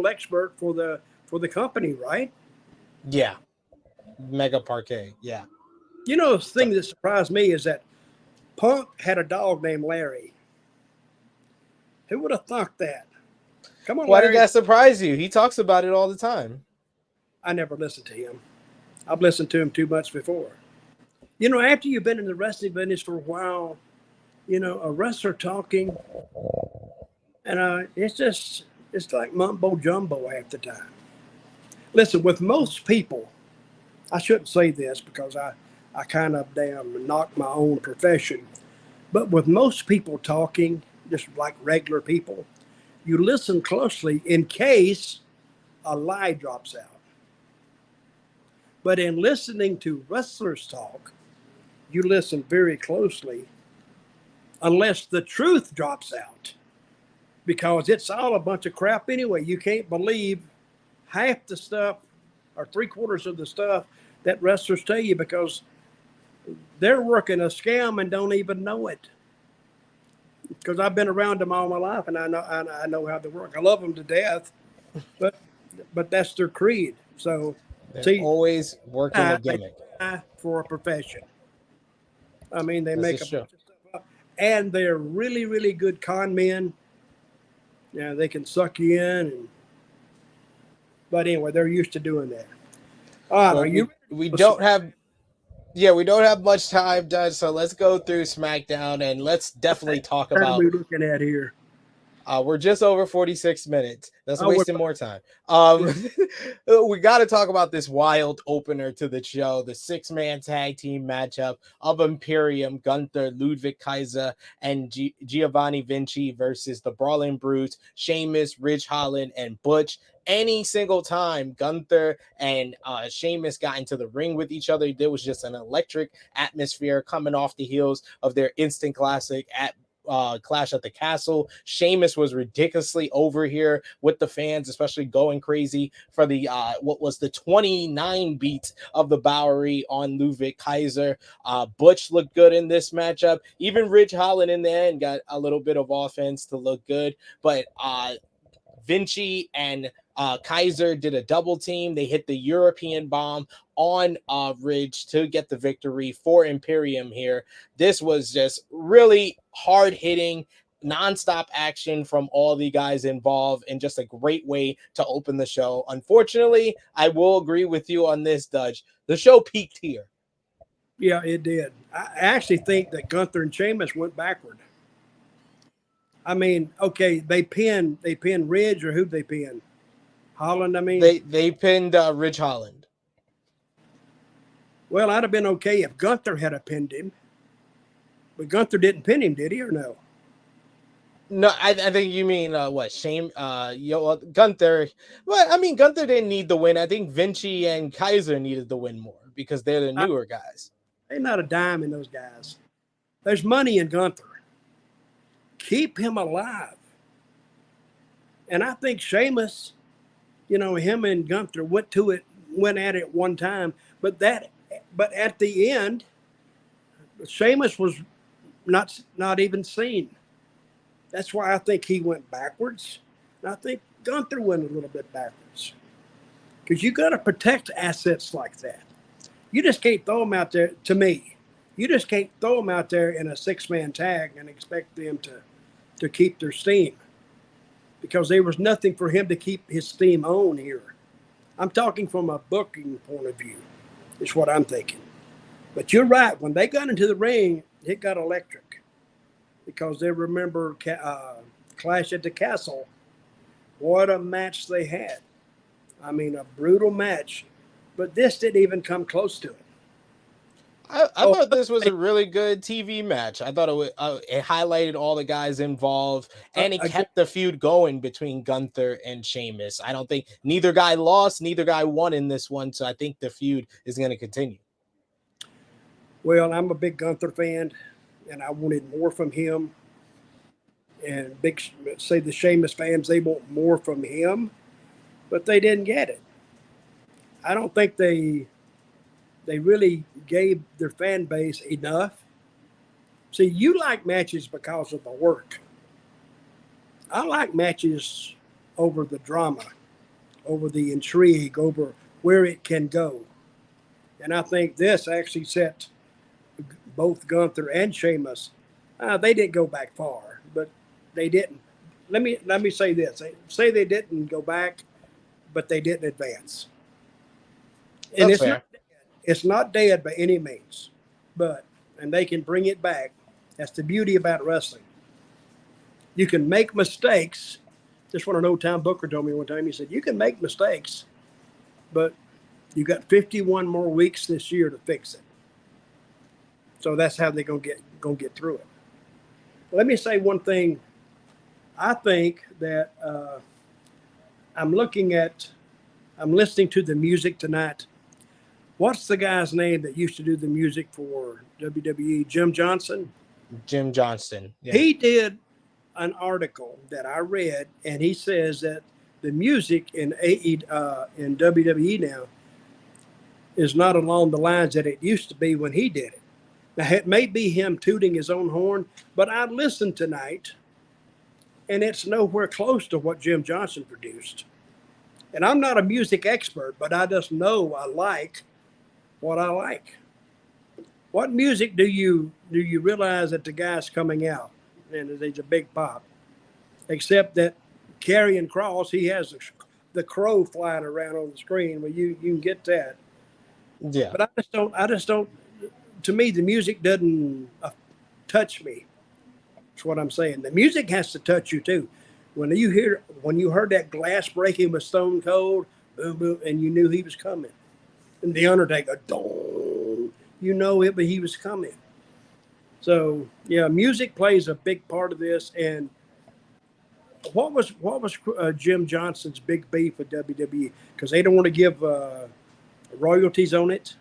expert for the company, right? Yeah, Mega Parquet. Yeah. You know, the So thing that surprised me is that Punk had a dog named Larry. Who would have thought that? Come on, why did Larry. that surprise you? He talks about it all the time. I never listened to him. I've listened to him too much before. You know, after you've been in the wrestling business for a while, you know, a wrestler talking, and it's like mumbo jumbo half the time. Listen, with most people, I shouldn't say this because I kind of damn knock my own profession, but with most people talking, just like regular people, you listen closely in case a lie drops out. But in listening to wrestlers talk, you listen very closely unless the truth drops out, because it's all a bunch of crap anyway. You can't believe half the stuff or three-quarters of the stuff that wrestlers tell you because they're working a scam and don't even know it. Because I've been around them all my life and I know how they work. I love them to death, but that's their creed. So They're see, always working a they gimmick. die for a profession. I mean, they This make is a true. bunch of stuff up, and they're really, really good con men. Yeah, they can suck you in, but anyway, they're used to doing that. All right, are Well, you? we don't have we don't have much time done, so let's go through SmackDown and let's definitely talk What are about we looking at here? we're just over 46 minutes. That's Oh, wasting more time. yeah. We got to talk about this wild opener to the show, the six-man tag team matchup of Imperium, Gunther, Ludwig Kaiser, and Giovanni Vinci versus the Brawling Brutes, Sheamus, Ridge Holland, and Butch. Any single time Gunther and Sheamus got into the ring with each other, there was just an electric atmosphere coming off the heels of their instant classic at Clash at the Castle. Sheamus was ridiculously over here with the fans, especially going crazy for the what was the 29 beats of the Bowery on Ludwig Kaiser. Butch looked good in this matchup. Even Ridge Holland in the end got a little bit of offense to look good, but Vinci and Kaiser did a double team. They hit the European bomb on Ridge to get the victory for Imperium here. This was just really hard hitting, nonstop action from all the guys involved, and just a great way to open the show. Unfortunately, I will agree with you on this, Dutch. The show peaked here. Yeah, it did. I actually think that Gunther and Sheamus went backward. I mean, okay, they pinned Ridge, or who'd they pin? Holland, I mean. They pinned Ridge Holland. Well, I'd have been okay if Gunther had pinned him. But Gunther didn't pin him, did he, or no? No, I think you mean what Shame Gunther. Well, I mean Gunther didn't need the win. I think Vinci and Kaiser needed the win more because they're the newer guys. They're not a dime in those guys. There's money in Gunther. Keep him alive. And I think Sheamus, you know, him and Gunther went at it one time, but at the end, Sheamus was not even seen. That's why I think he went backwards. And I think Gunther went a little bit backwards. Because you got to protect assets like that. You just can't throw them out there, to me. You just can't throw them out there in a six-man tag and expect them to keep their steam. Because there was nothing for him to keep his steam on here. I'm talking from a booking point of view, is what I'm thinking. But you're right. When they got into the ring, it got electric. Because they remember Clash at the Castle. What a match they had. I mean, a brutal match. But this didn't even come close to it. I thought this was a really good TV match. I thought it highlighted all the guys involved, and it kept the feud going between Gunther and Sheamus. I don't think neither guy lost, neither guy won in this one, so I think the feud is going to continue. Well, I'm a big Gunther fan, and I wanted more from him. And say the Sheamus fans, they want more from him, but they didn't get it. I don't think they really gave their fan base enough. See, you like matches because of the work. I like matches over the drama, over the intrigue, over where it can go. And I think this actually set both Gunther and Sheamus. They didn't go back far, but they didn't. Let me say this: say they didn't go back, but they didn't advance. And That's fair. it's not dead by any means, but and they can bring it back. That's the beauty about wrestling. You can make mistakes. Just want to know, Tom Booker told me one time. He said you can make mistakes, but you got 51 more weeks this year to fix it. So that's how they're gonna get through it. Let me say one thing. I think that I'm listening to the music tonight. What's the guy's name that used to do the music for WWE? Jim Johnson? Jim Johnston. Yeah. He did an article that I read, and he says that the music in WWE now is not along the lines that it used to be when he did it. Now, it may be him tooting his own horn, but I listened tonight, and it's nowhere close to what Jim Johnson produced. And I'm not a music expert, but I just know I like what I like. What music do you realize that the guy's coming out and there's a big pop? Except that Karrion Kross, he has the crow flying around on the screen. Well, you can get that. Yeah. But I just don't. To me, the music doesn't touch me. That's what I'm saying. The music has to touch you too. When you heard that glass breaking with Stone Cold, boom, boom, and you knew he was coming, and the Undertaker, dong, you know it, but he was coming. So yeah, music plays a big part of this. And what was Jim Johnson's big beef with WWE? Because they don't want to give royalties on it.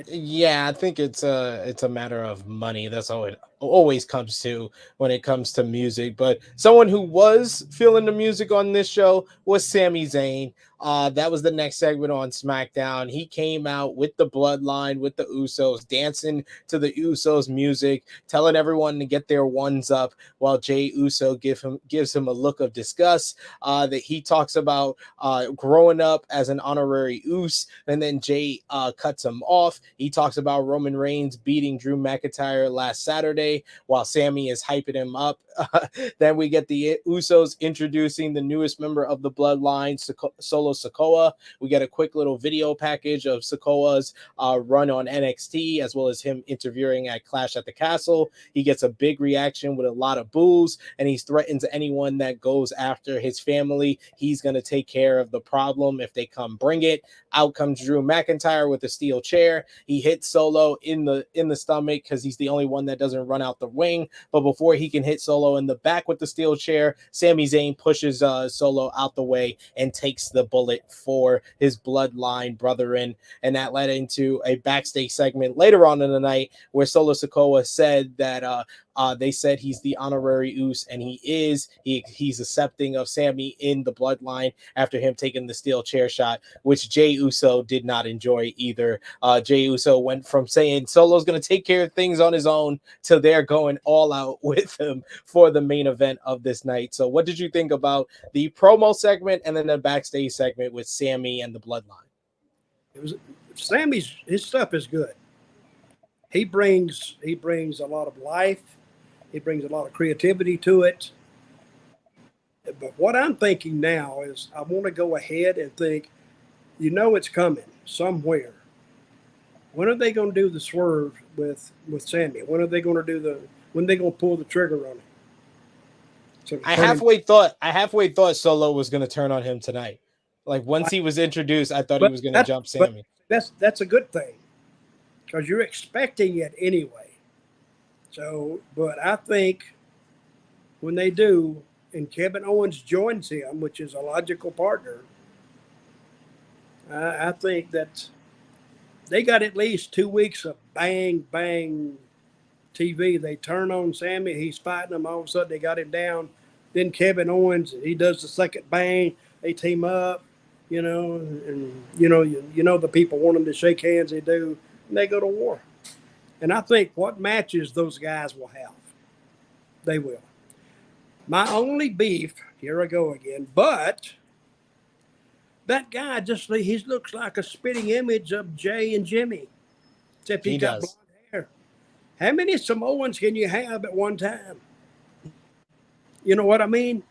Yeah, I think it's a matter of money. That's all it always comes to when it comes to music. But someone who was feeling the music on this show was Sami Zayn. That was the next segment on SmackDown. He came out with the Bloodline, with the Usos, dancing to the Usos music, telling everyone to get their ones up, while Jey Uso gives him a look of disgust. That he talks about growing up as an honorary Us, and then Jey cuts him off. He talks about Roman Reigns beating Drew McIntyre last Saturday while Sami is hyping him up. Then we get the Usos introducing the newest member of the Bloodline, Solo Sikoa. We get a quick little video package of Sikoa's run on NXT, as well as him interviewing at Clash at the Castle. He gets a big reaction with a lot of boos, and he threatens anyone that goes after his family. He's going to take care of the problem if they come bring it. Out comes Drew McIntyre with a steel chair. He hits Solo in the stomach because he's the only one that doesn't run out the ring. But before he can hit Solo in the back with the steel chair, Sami Zayn pushes Solo out the way and takes the bullet for his Bloodline brethren. And that led into a backstage segment later on in the night where Solo Sikoa said that they said he's the honorary Us, and he is. He's accepting of Sami in the Bloodline after him taking the steel chair shot, which Jey Uso did not enjoy either. Jey Uso went from saying Solo's going to take care of things on his own to they're going all out with him for the main event of this night. So what did you think about the promo segment and then the backstage segment with Sami and the Bloodline? His stuff is good. He brings a lot of life. He brings a lot of creativity to it. But what I'm thinking now is I want to go ahead and think, it's coming somewhere. When are they going to do the swerve with Sami? When are they going to pull the trigger on it? So I halfway thought Solo was going to turn on him tonight. Like once he was introduced, I thought he was going to jump Sami. That's a good thing because you're expecting it anyway. So, but I think when they do, and Kevin Owens joins him, which is a logical partner, I think that they got at least 2 weeks of bang, bang TV. They turn on Sammy. He's fighting them. All of a sudden, they got him down. Then Kevin Owens, he does the second bang. They team up, and the people want them to shake hands. They do, and they go to war. And I think what matches those guys will have, they will. My only beef, here I go again, but that guy he looks like a spitting image of Jay and Jimmy, except he got blonde hair. How many Samoans can you have at one time? You know what I mean?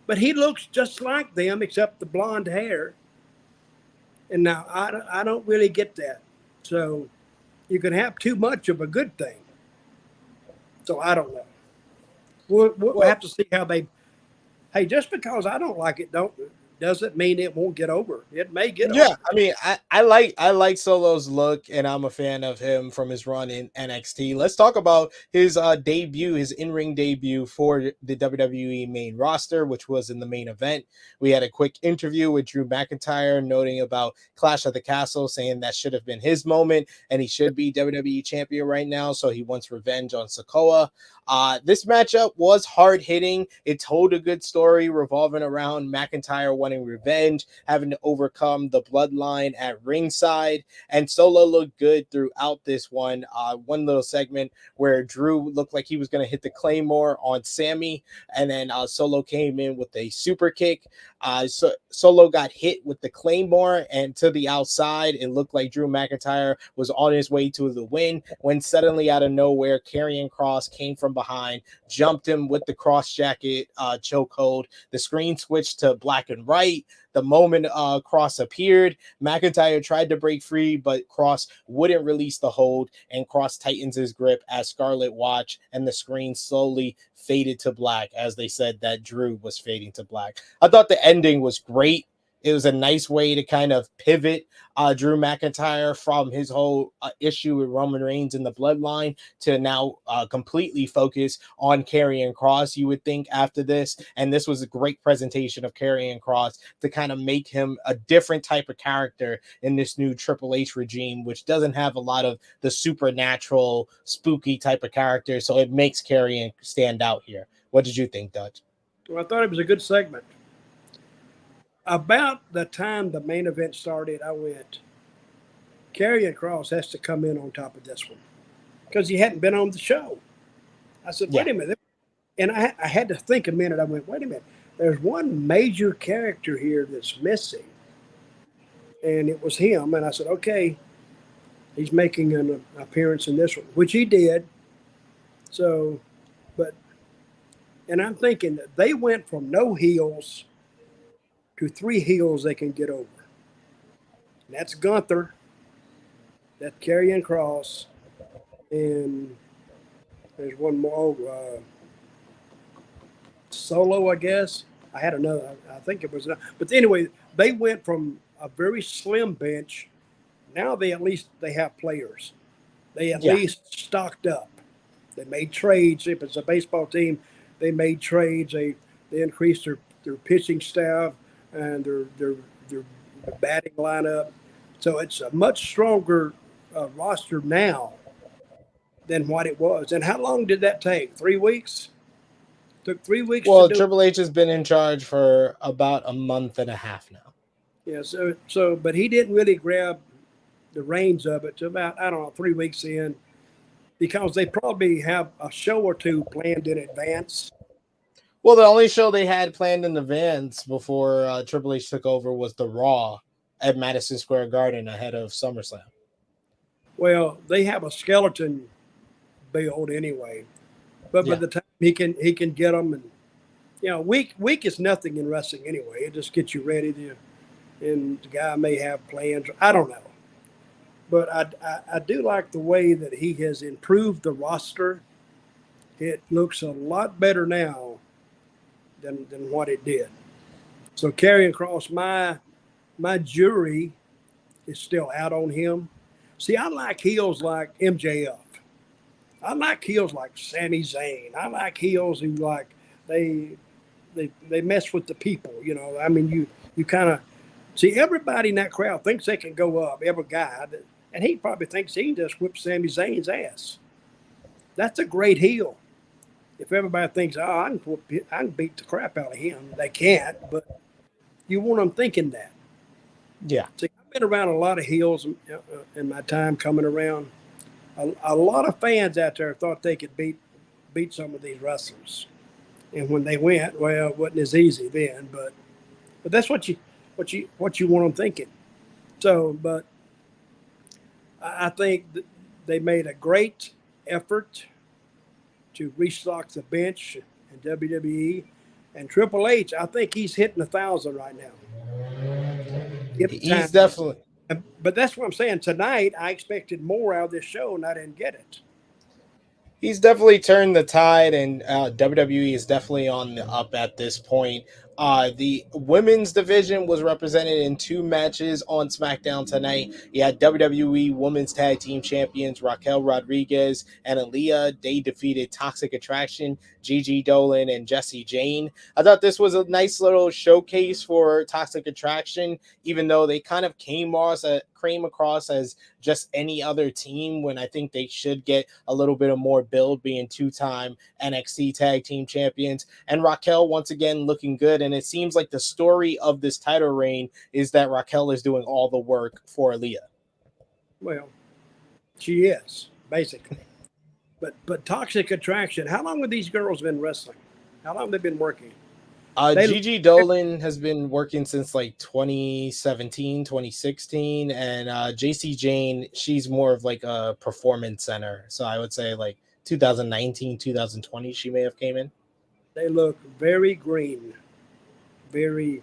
But he looks just like them, except the blonde hair. And now I don't really get that. So you can have too much of a good thing. So I don't know. We'll have to see how they. Hey, just because I don't like it, doesn't mean it won't get over. It may get over. Yeah, I mean, I like Solo's look, and I'm a fan of him from his run in NXT. Let's talk about his debut, his in-ring debut for the WWE main roster, which was in the main event. We had a quick interview with Drew McIntyre noting about Clash of the Castle, saying that should have been his moment, and he should be WWE champion right now, so he wants revenge on Sikoa. This matchup was hard-hitting. It told a good story revolving around McIntyre wanting revenge, having to overcome the Bloodline at ringside, and Solo looked good throughout this one. One little segment where Drew looked like he was going to hit the Claymore on Sammy, and then Solo came in with a super kick. So Solo got hit with the Claymore, and to the outside, it looked like Drew McIntyre was on his way to the win, when suddenly out of nowhere, Karrion Kross came from behind, jumped him with the cross jacket chokehold. The screen switched to black and white. The moment Kross appeared, McIntyre tried to break free, but Kross wouldn't release the hold, and Kross tightens his grip as Scarlet watched, and the screen slowly faded to black, as they said that Drew was fading to black. I thought the ending was great. It was a nice way to kind of pivot Drew McIntyre from his whole issue with Roman Reigns and the Bloodline to now completely focus on Karrion Kross, you would think, after this. And this was a great presentation of Karrion Kross to kind of make him a different type of character in this new Triple H regime, which doesn't have a lot of the supernatural, spooky type of character. So it makes Karrion stand out here. What did you think, Dutch? Well, I thought it was a good segment. About the time the main event started, I went, Karrion Kross has to come in on top of this one because he hadn't been on the show. I said, wait a minute. And I had to think a minute. I went, wait a minute. There's one major character here that's missing. And it was him. And I said, okay, he's making an appearance in this one, which he did. So, and I'm thinking that they went from no heels to 3 heels they can get over. And that's Gunther, that's Karrion Kross, and there's one more, Solo, I guess. I had another, I think it was, but anyway, they went from a very slim bench. Now they have players. They at least stocked up. They made trades. If it's a baseball team, they made trades. They increased their pitching staff and their batting lineup. So it's a much stronger roster now than what it was. And how long did that take? 3 weeks? Took 3 weeks. Well, Triple H has been in charge for about a month and a half now. Yeah, so but he didn't really grab the reins of it to about, 3 weeks in, because they probably have a show or two planned in advance. Well, the only show they had planned in advance before Triple H took over was the Raw at Madison Square Garden ahead of SummerSlam. Well, they have a skeleton build anyway, but by the time he can get them, and week is nothing in wrestling anyway. It just gets you ready and the guy may have plans. I don't know, but I do like the way that he has improved the roster. It looks a lot better now than what it did. So Karrion Kross, my jury is still out on him. See, I like heels like MJF. I like heels like Sami Zayn. I like heels who they mess with the people. I mean, you kind of see everybody in that crowd thinks they can go up. Every guy, and he probably thinks he can just whip Sami Zayn's ass. That's a great heel. If everybody thinks, oh, I can beat the crap out of him, they can't. But you want them thinking that. Yeah. See, I've been around a lot of heels in my time coming around. A lot of fans out there thought they could beat some of these wrestlers, and when they went, well, it wasn't as easy then. But that's what you want them thinking. So, but I think that they made a great effort to restock the bench in WWE. And Triple H, I think he's hitting 1,000 right now. Give it He's time. definitely. But that's what I'm saying. Tonight, I expected more out of this show, and I didn't get it. He's definitely turned the tide, and WWE is definitely on the up at this point. The women's division was represented in two matches on SmackDown tonight. You had WWE Women's Tag Team Champions Raquel Rodriguez and Aaliyah. They defeated Toxic Attraction, Gigi Dolan, and Jessie Jane. I thought this was a nice little showcase for Toxic Attraction, even though they kind of came across as just any other team, when I think they should get a little bit of more build, being two-time NXT Tag Team Champions. And Raquel, once again, looking good. And it seems like the story of this title reign is that Raquel is doing all the work for Aaliyah. Well, she is, basically. But Toxic Attraction, how long have these girls been wrestling? How long have they been working? Gigi Dolan has been working since like 2017, 2016. And JC Jane, she's more of like a performance center. So I would say like 2019, 2020, she may have came in. They look very green. Very,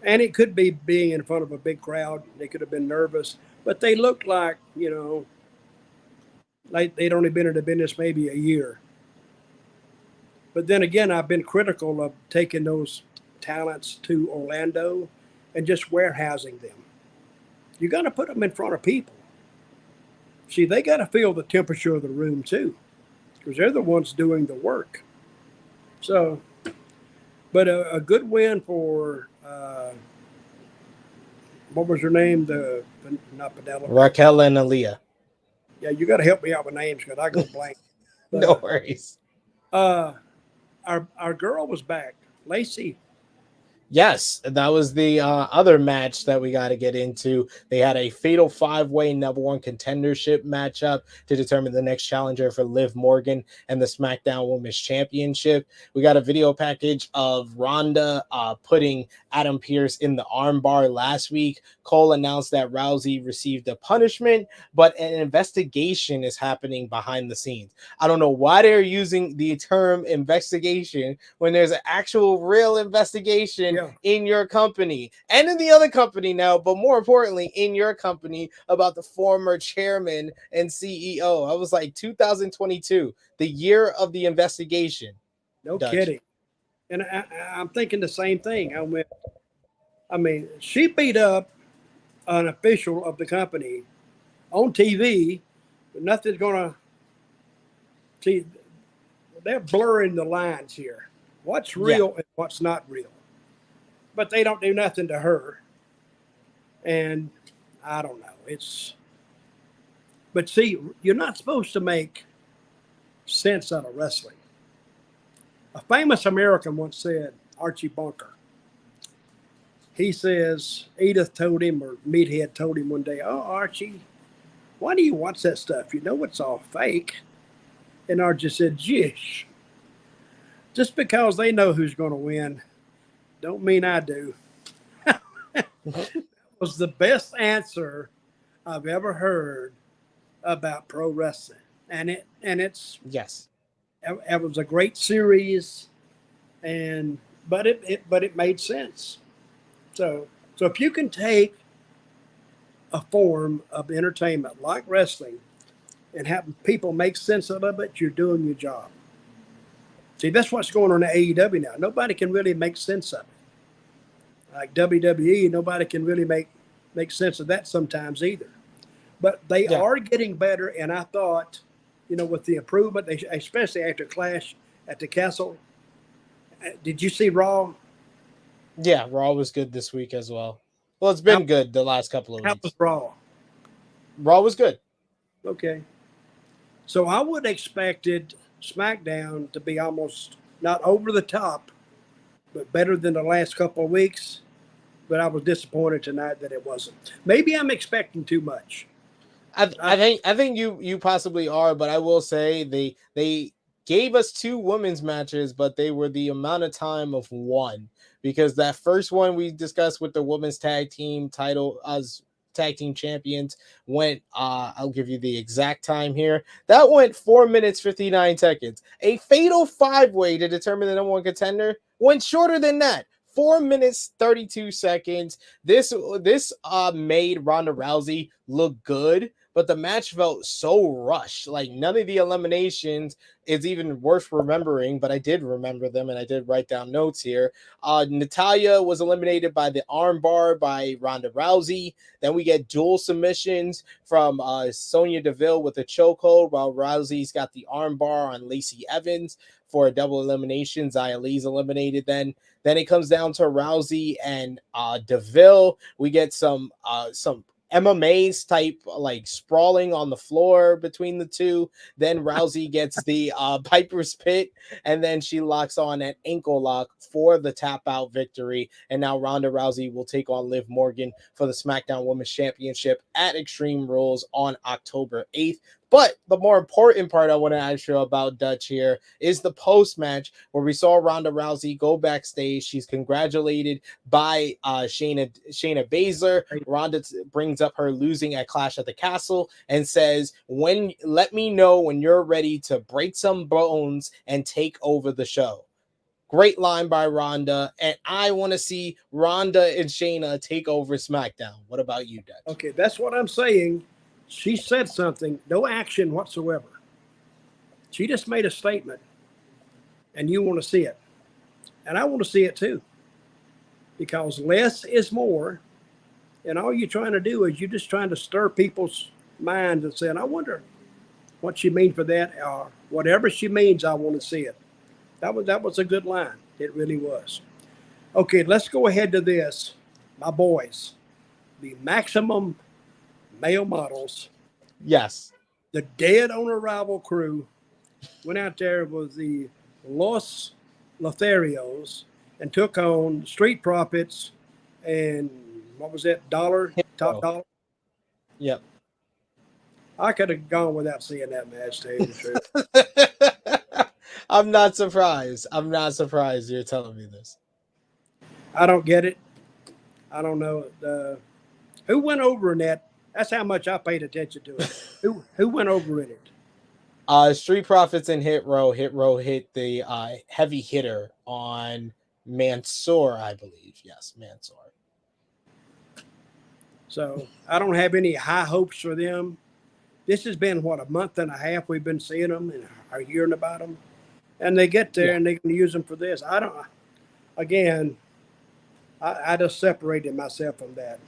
and it could be being in front of a big crowd. They could have been nervous, but they look like, like they'd only been in the business maybe a year. But then again, I've been critical of taking those talents to Orlando and just warehousing them. You got to put them in front of people. See, they got to feel the temperature of the room too, because they're the ones doing the work. So, but a good win for what was her name? Not Penelope. Raquel and Aaliyah. Yeah, you got to help me out with names because I go blank. But, no worries. Our girl was back, Lacey. Yes, that was the other match that we got to get into. They had a fatal 5-way number one contendership matchup to determine the next challenger for Liv Morgan and the SmackDown Women's Championship. We got a video package of Ronda putting Adam Pearce in the armbar last week. Cole announced that Rousey received a punishment, but an investigation is happening behind the scenes. I don't know why they're using the term investigation when there's an actual real investigation in your company and in the other company now, but more importantly in your company, about the former chairman and CEO. I was like 2022, the year of the investigation. No Dutch. Kidding. And I'm thinking the same thing. I mean, she beat up an official of the company on TV, but nothing's going to see. They're blurring the lines here. What's real and what's not real. But they don't do nothing to her. And I don't know. But see, you're not supposed to make sense out of wrestling. A famous American once said, Archie Bunker, he says, Edith told him, or Meathead told him one day, oh, Archie, why do you watch that stuff? You know it's all fake. And Archie said, jish. Just because they know who's going to win, don't mean I do. That was the best answer I've ever heard about pro wrestling. And it's yes. It was a great series, but it made sense. So if you can take a form of entertainment like wrestling and have people make sense of it, you're doing your job. See, that's what's going on in AEW now. Nobody can really make sense of it. Like WWE, nobody can really make sense of that sometimes either. But they are getting better, and I thought, with the improvement, especially after Clash at the Castle. Did you see Raw? Yeah, Raw was good this week as well. Well, it's been good the last couple of weeks. How was Raw? Raw was good. Okay. So I would have expected SmackDown to be almost not over the top, but better than the last couple of weeks. But I was disappointed tonight that it wasn't. Maybe I'm expecting too much. I think you possibly are, but I will say they gave us two women's matches, but they were the amount of time of one, because that first one we discussed with the women's tag team title as tag team champions went I'll give you the exact time here. That went 4 minutes 59 seconds. A fatal five-way to determine the number one contender went shorter than that. 4 minutes 32 seconds. This made Ronda Rousey look good, but the match felt so rushed. Like, none of the eliminations is even worth remembering, but I did remember them and I did write down notes here. Natalya was eliminated by the armbar by Ronda Rousey. Then we get dual submissions from Sonya Deville with a chokehold, while Rousey's got the armbar on Lacey Evans for a double elimination. Xia Li's eliminated then. Then it comes down to Rousey and Deville. We get some MMA's type, like, sprawling on the floor between the two. Then Rousey gets the Piper's Pit, and then she locks on an ankle lock for the tap out victory. And now Ronda Rousey will take on Liv Morgan for the SmackDown Women's Championship at Extreme Rules on October 8th. But the more important part I want to ask you about, Dutch, here is the post-match where we saw Ronda Rousey go backstage. She's congratulated by Shayna Baszler. Ronda brings up her losing at Clash at the Castle and says, let me know when you're ready to break some bones and take over the show. Great line by Ronda, and I want to see Ronda and Shayna take over SmackDown. What about you, Dutch? Okay, that's what I'm saying. She said something, no action whatsoever. She just made a statement, and you want to see it. And I want to see it too, because less is more. And all you're trying to do is you're just trying to stir people's minds and saying, I wonder what she means for that, or whatever she means, I want to see it. That was a good line. It really was. Okay, let's go ahead to this. My boys, the Maximum Male Models. Yes. The Dead on Arrival crew went out there with the Los Lotharios and took on Street Profits and what was that? Top Dollar? Yep. I could have gone without seeing that match, to tell you the truth. I'm not surprised. I'm not surprised you're telling me this. I don't get it. I don't know. Who went over in that? That's how much I paid attention to it. Who went over in it? Street Profits and Hit Row. Hit Row hit the heavy hitter on Mansoor, I believe. Yes, Mansoor. So I don't have any high hopes for them. This has been, what, a month and a half we've been seeing them and are hearing about them. And they get there and they can use them for this. I just separated myself from that.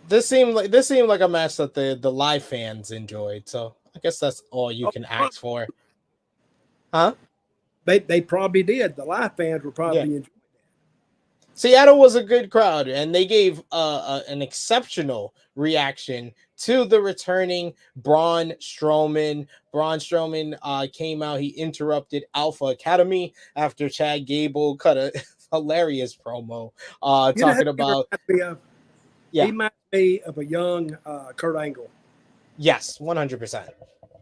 This seemed like a match that the live fans enjoyed. So I guess that's all you can ask for. Huh? They probably did. The live fans were probably enjoying that. Seattle was a good crowd, and they gave an exceptional reaction to the returning Braun Strowman. Braun Strowman came out. He interrupted Alpha Academy after Chad Gable cut a hilarious promo talking about. He reminds me of a young Kurt Angle. Yes, 100%.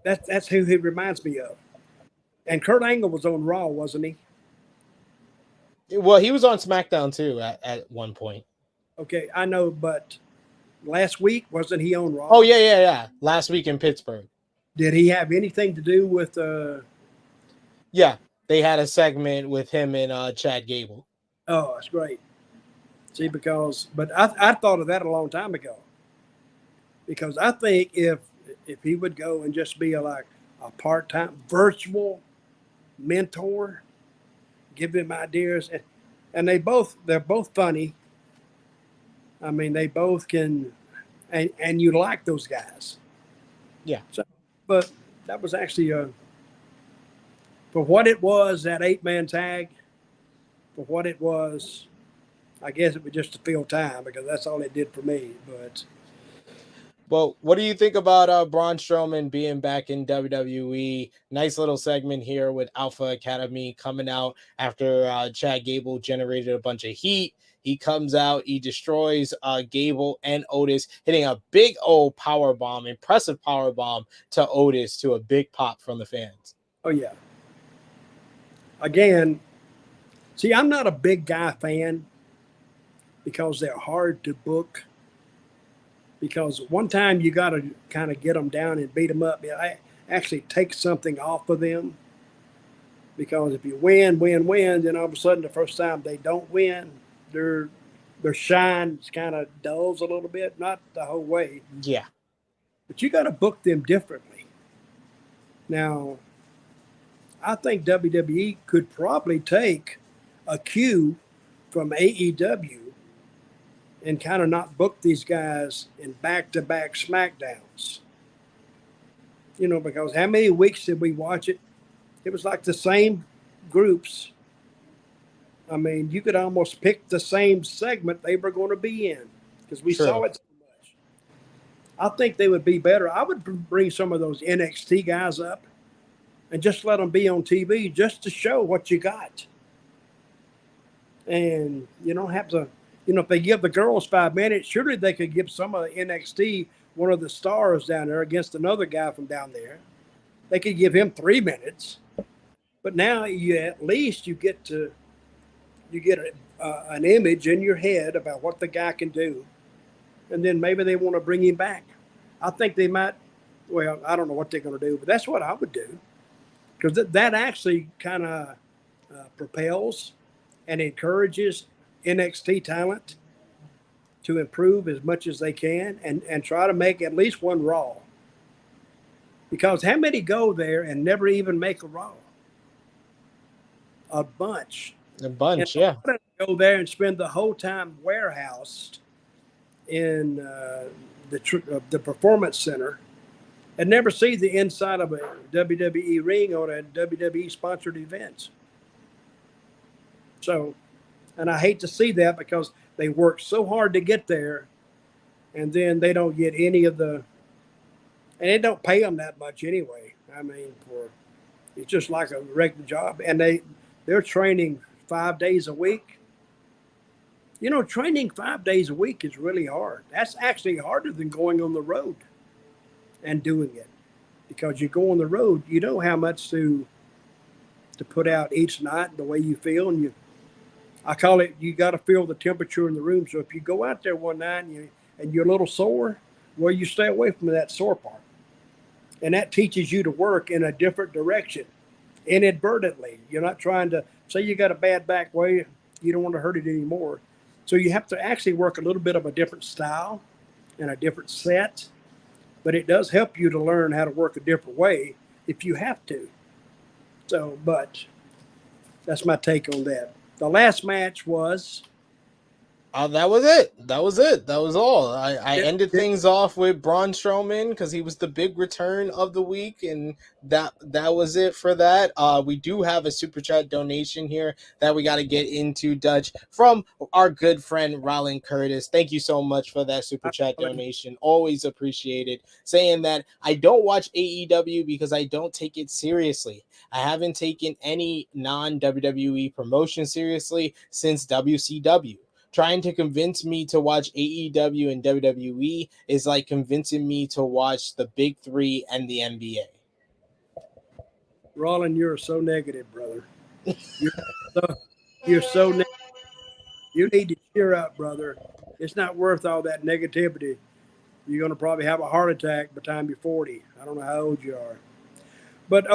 That's who he reminds me of. And Kurt Angle was on Raw, wasn't he? Well, he was on SmackDown too at one point. Okay, I know, but last week, wasn't he on Raw? Oh, yeah. Last week in Pittsburgh. Did he have anything to do with Yeah, they had a segment with him and Chad Gable. Oh, that's great. See, but I thought of that a long time ago. Because I think if he would go and just be like a part-time virtual mentor, give him ideas, and they're both funny. I mean, they both can, and you like those guys. Yeah. So, but that was actually for what it was, that 8-man tag. For what it was, I guess it was just to fill time, because that's all it did for me. But Well, what do you think about Braun Strowman being back in WWE? Nice little segment here with Alpha Academy coming out after Chad Gable generated a bunch of heat. He comes out, he destroys Gable and Otis, hitting a big old power bomb, impressive power bomb to Otis to a big pop from the fans. Oh yeah. Again, see, I'm not a big guy fan because they're hard to book. Because one time you got to kind of get them down and beat them up. I actually take something off of them. Because if you win, then all of a sudden the first time they don't win, their shine kind of dulls a little bit, not the whole way. Yeah. But you got to book them differently. Now, I think WWE could probably take a cue from AEW and kind of not book these guys in back-to-back SmackDowns. Because how many weeks did we watch it? It was like the same groups. I mean, you could almost pick the same segment they were going to be in because we saw it so much. I think they would be better. I would bring some of those NXT guys up and just let them be on TV just to show what you got. And you don't have to, if they give the girls 5 minutes, surely they could give some of the NXT, one of the stars down there against another guy from down there. They could give him 3 minutes. But now at least you get an image in your head about what the guy can do. And then maybe they want to bring him back. I think they might, well, I don't know what they're going to do, but that's what I would do. Because that actually kind of propels and encourages NXT talent to improve as much as they can and try to make at least one Raw. Because how many go there and never even make a Raw? A bunch. Yeah. Go there and spend the whole time warehoused in the performance center and never see the inside of a WWE ring or a WWE sponsored events. So, and I hate to see that because they work so hard to get there and then they don't get any of the, and they don't pay them that much anyway. I mean, it's just like a regular job. And they're training 5 days a week. Training 5 days a week is really hard. That's actually harder than going on the road and doing it. Because you go on the road, you know how much to put out each night, the way you feel. And I call it, you got to feel the temperature in the room. So if you go out there one night and you're a little sore, well, you stay away from that sore part. And that teaches you to work in a different direction inadvertently. You're not trying to say you got a bad back way. You don't want to hurt it anymore. So you have to actually work a little bit of a different style and a different set. But it does help you to learn how to work a different way if you have to. So, but that's my take on that. The last match was... that was it. That was all. I ended things off with Braun Strowman because he was the big return of the week, and that was it for that. We do have a super chat donation here that we got to get into, Dutch, from our good friend Rollin Curtis. Thank you so much for that super chat donation. Always appreciated. Saying that I don't watch AEW because I don't take it seriously. I haven't taken any non-WWE promotion seriously since WCW. Trying to convince me to watch AEW and WWE is like convincing me to watch the Big Three and the NBA. Rollin, you're so negative, brother. You're so negative. You need to cheer up, brother. It's not worth all that negativity. You're going to probably have a heart attack by the time you're 40. I don't know how old you are. But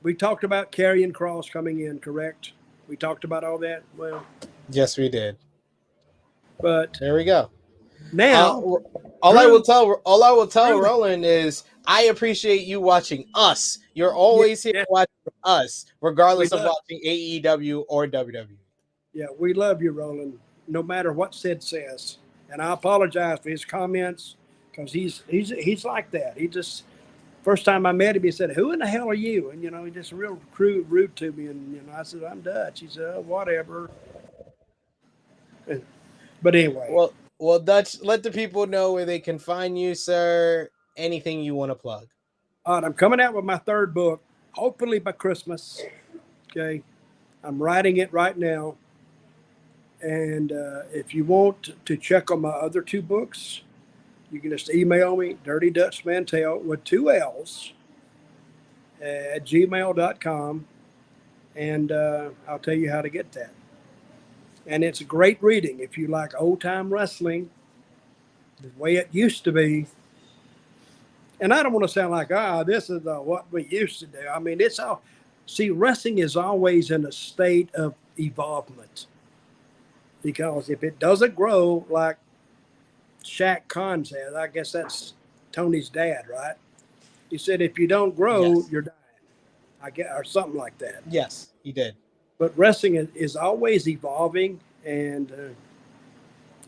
we talked about Karrion Kross coming in, correct? We talked about all that? Well... Yes, we did. But there we go. Now, all I will tell Roland is I appreciate you watching us. You're always here watching us, regardless of watching AEW or WWE. Yeah, we love you, Roland, no matter what Sid says. And I apologize for his comments because he's like that. He just... First time I met him, he said, "Who in the hell are you?" And, he just real rude to me. And, I said, "I'm Dutch." He said, "Oh, whatever." But anyway. Well, Dutch, let the people know where they can find you, sir. Anything you want to plug. All right, I'm coming out with my third book, hopefully by Christmas. Okay. I'm writing it right now. And if you want to check on my other two books, you can just email me, Dirty Dutch Mantell with 2 L's at gmail.com. And I'll tell you how to get that. And it's great reading if you like old time wrestling, the way it used to be. And I don't want to sound like, this is what we used to do. I mean, it's all, see, wrestling is always in a state of evolvement. Because if it doesn't grow like Shaq Khan said, I guess that's Tony's dad, right? He said, if you don't grow, Yes. you're dying. I get, or something like that. Yes, he did. But wrestling is always evolving, and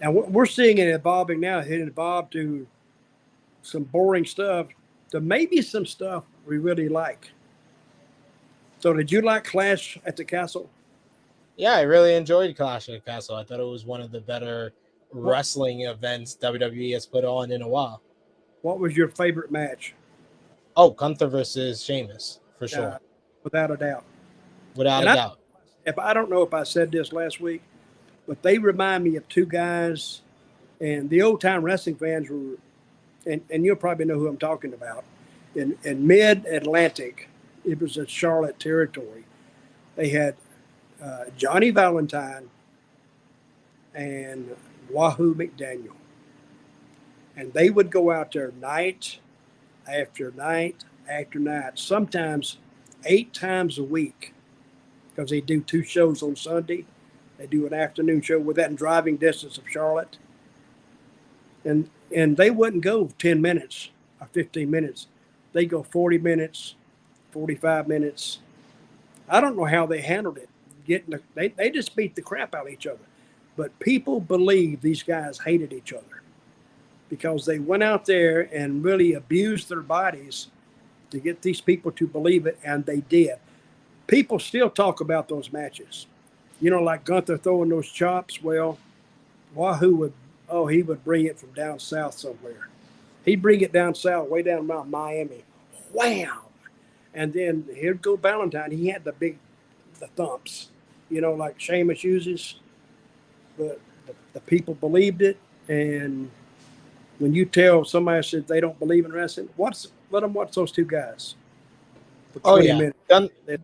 we're seeing it evolving now. It evolved to some boring stuff, to maybe some stuff we really like. So, did you like Clash at the Castle? Yeah, I really enjoyed Clash at the Castle. I thought it was one of the better wrestling events WWE has put on in a while. What was your favorite match? Oh, Gunther versus Sheamus, for sure. Without a doubt. Without a doubt. I don't know if I said this last week, but they remind me of two guys, and the old time wrestling fans were, and you'll probably know who I'm talking about. In mid-Atlantic, it was a Charlotte territory. They had Johnny Valentine and Wahoo McDaniel. And they would go out there night after night after night, sometimes 8 times a week, because they do 2 shows on Sunday. They do an afternoon show within driving distance of Charlotte. And they wouldn't go 10 minutes or 15 minutes. They go 40 minutes, 45 minutes. I don't know how they handled it. They just beat the crap out of each other. But people believe these guys hated each other because they went out there and really abused their bodies to get these people to believe it, and they did. People still talk about those matches. You know, like Gunther throwing those chops. Well, Wahoo he would bring it from down south somewhere. He'd bring it down south, way down around Miami. Wham! And then here'd go Valentine. He had the thumps, you know, like Sheamus uses. But the people believed it. And when you tell somebody that they don't believe in wrestling, let them watch those two guys. Oh, yeah.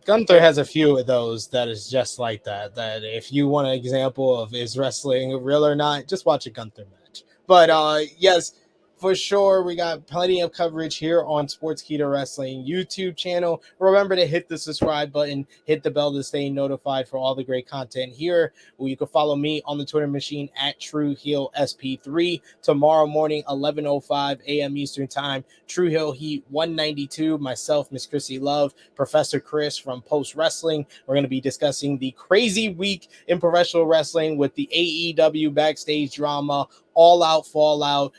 Gunther has a few of those that is just like that. That if you want an example of is wrestling real or not, just watch a Gunther match. But yes, for sure, we got plenty of coverage here on Sportskeeda Wrestling YouTube channel. Remember to hit the subscribe button, hit the bell to stay notified for all the great content here. You can follow me on the Twitter machine at TrueHeelSP3. Tomorrow morning, 11:05 a.m. Eastern Time, True Heel Heat 192. Myself, Miss Chrissy Love, Professor Chris from Post Wrestling. We're going to be discussing the crazy week in professional wrestling with the AEW Backstage drama, All Out, Fallout,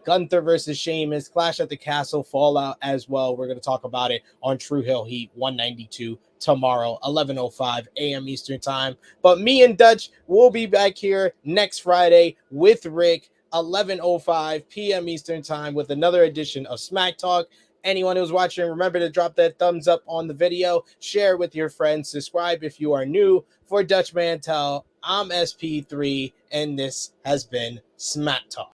Gunther versus Sheamus, Clash at the Castle, Fallout as well. We're going to talk about it on True Hill Heat 192 tomorrow, 11:05 a.m. Eastern Time. But me and Dutch will be back here next Friday with Rick, 11:05 p.m. Eastern Time, with another edition of Smack Talk. Anyone who's watching, remember to drop that thumbs up on the video, share with your friends, subscribe if you are new. For Dutch Mantell, I'm SP3, and this has been Smack Talk.